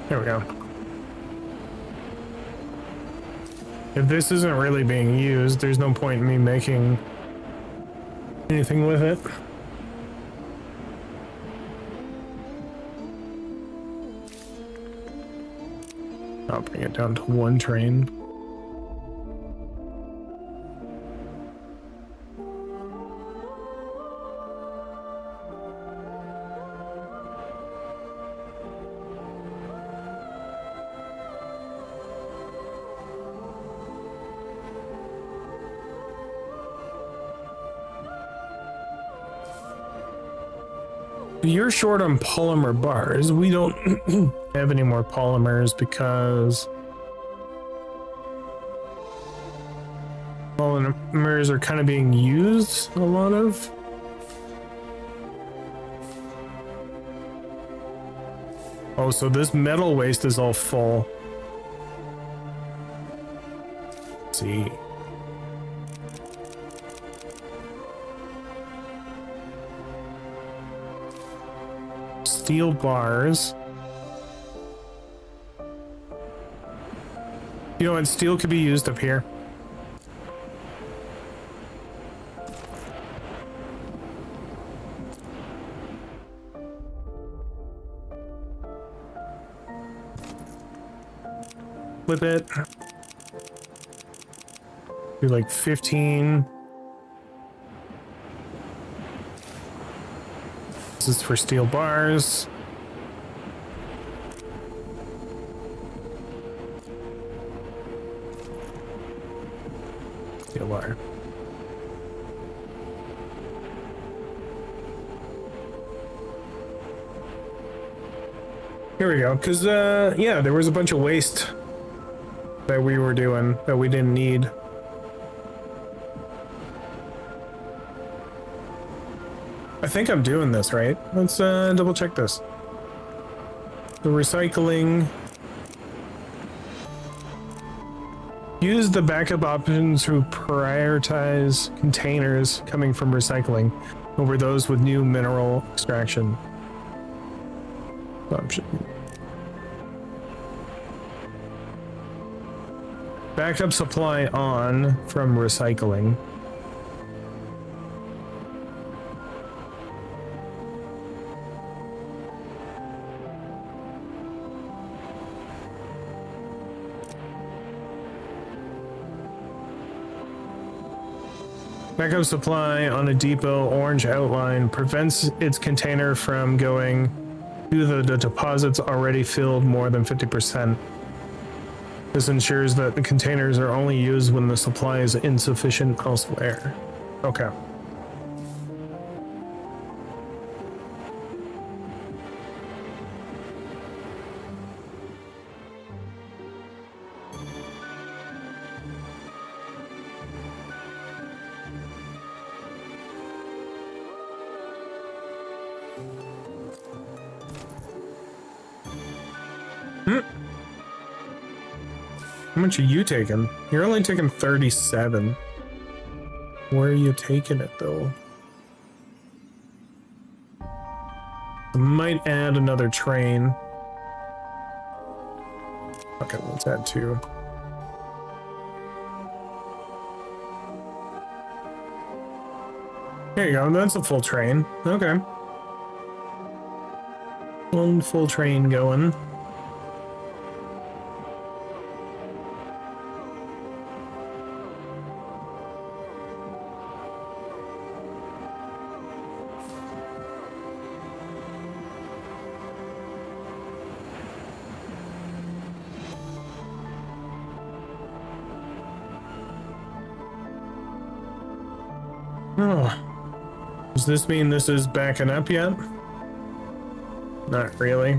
There we go. If this isn't really being used, there's no point in me making anything with it. I'll bring it down to one train. You're short on polymer bars. We don't have any more polymers because polymers are kind of being used a lot of. Oh, so this metal waste is all full. Let's see. Steel bars. You know what? Steel could be used up here. Flip it. Do like 15. This is for steel bars. Steel bar. Here we go. Because, yeah, there was a bunch of waste that we were doing that we didn't need. I think I'm doing this right. Let's double check this. The recycling. Use the backup options to prioritize containers coming from recycling over those with new mineral extraction. Option. Backup supply on from recycling. Backup supply on a depot orange outline prevents its container from going to the deposits already filled more than 50%. This ensures that the containers are only used when the supply is insufficient elsewhere. Okay. How much are you taking? You're only taking 37. Where are you taking it though? I might add another train. Okay, let's add 2. There you go, that's a full train. Okay. One full train going. Oh, does this mean this is backing up yet? Not really.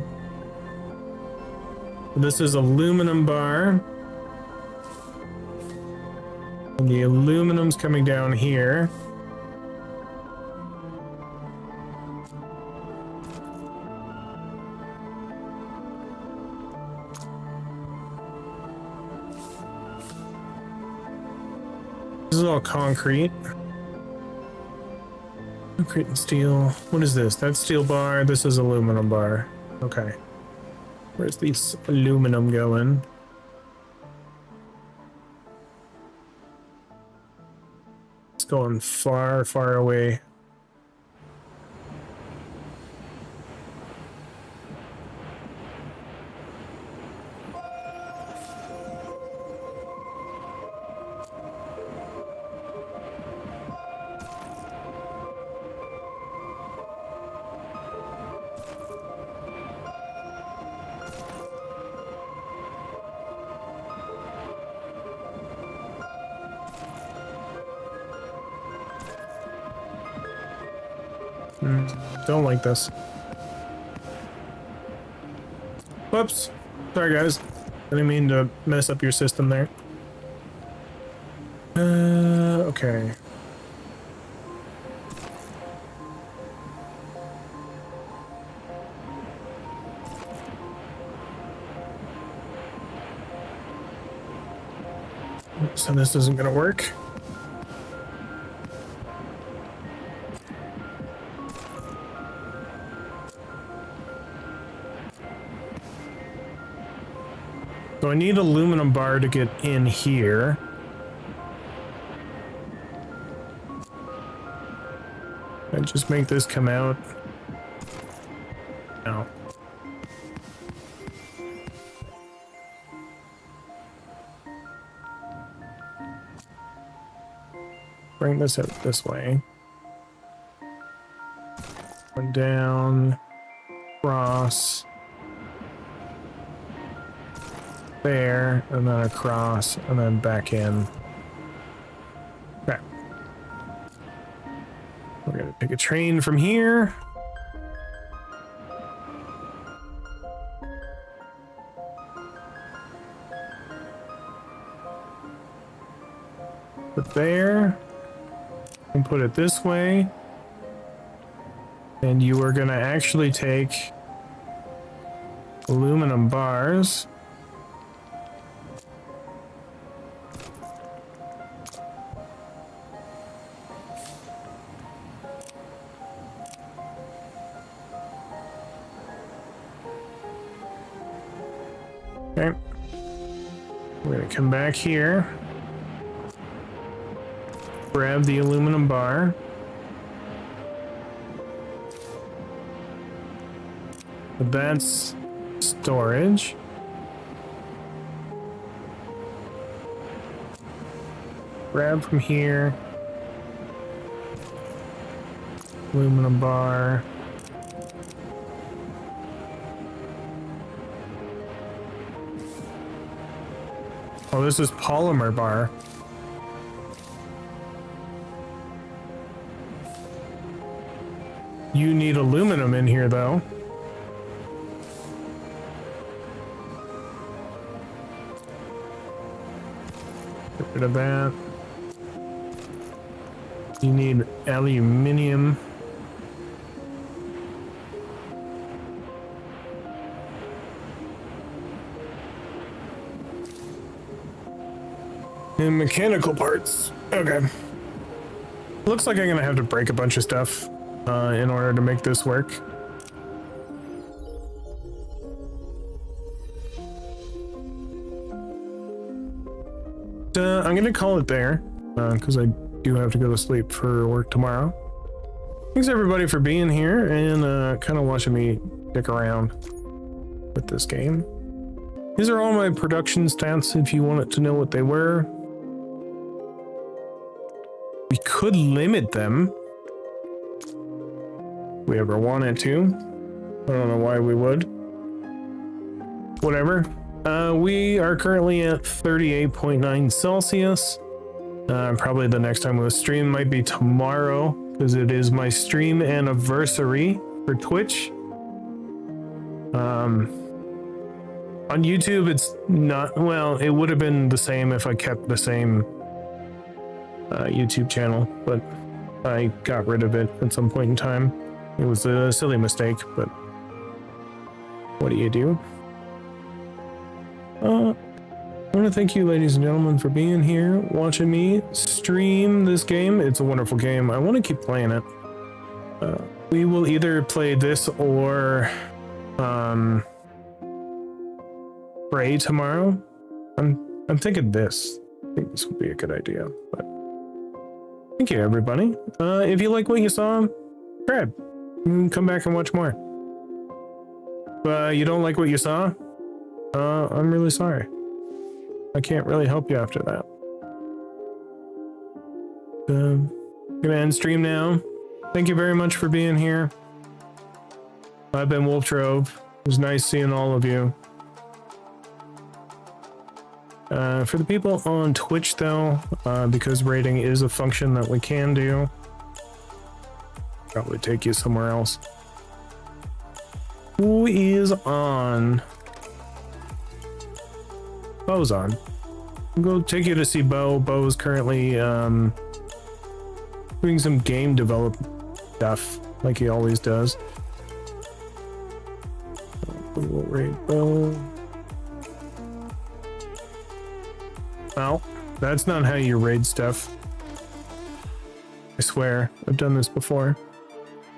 This is aluminum bar. And the aluminum's coming down here. This is all concrete. Concrete and steel. What is this? That's steel bar. This is aluminum bar. Okay. Where's this aluminum going? It's going far, far away. Don't like this. Whoops. Sorry, guys. I didn't mean to mess up your system there. Okay. So this isn't gonna work. So I need aluminum bar to get in here. And just make this come out. No. Bring this out this way. One down. Cross. There, and then across, and then back in. Okay. We're gonna take a train from here. Put there. And put it this way. And you are gonna actually take aluminum bars. Okay. We're gonna come back here. Grab the aluminum bar. That's storage. Grab from here. Aluminum bar. Oh, this is polymer bar. You need aluminum in here, though. Get rid of that. You need aluminium. And mechanical parts. Okay. Looks like I'm gonna have to break a bunch of stuff in order to make this work. I'm gonna call it there because I do have to go to sleep for work tomorrow. Thanks everybody for being here and kind of watching me stick around with this game. These are all my production stats if you wanted to know what they were. We could limit them if we ever wanted to. I don't know why we would. Whatever. We are currently at 38.9 Celsius. Probably the next time we'll stream might be tomorrow because it is my stream anniversary for Twitch. On YouTube, it's not, well, it would have been the same if I kept the same YouTube channel, but I got rid of it at some point in time. It was a silly mistake, but what do you do? I want to thank you, ladies and gentlemen, for being here, watching me stream this game. It's a wonderful game. I want to keep playing it. We will either play this or pray tomorrow. I'm thinking this. I think this would be a good idea. But thank you, everybody. If you like what you saw, subscribe. Come back and watch more. You don't like what you saw? I'm really sorry. I can't really help you after that. Gonna end stream now. Thank you very much for being here. I've been Wolf Trove. It was nice seeing all of you. For the people on Twitch, though, because rating is a function that we can do, probably take you somewhere else. Who is on? Bo's on. I'll go take you to see Bo. Bo's currently doing some game development stuff, like he always does. We will raid Bo. Well, that's not how you raid stuff. I swear, I've done this before.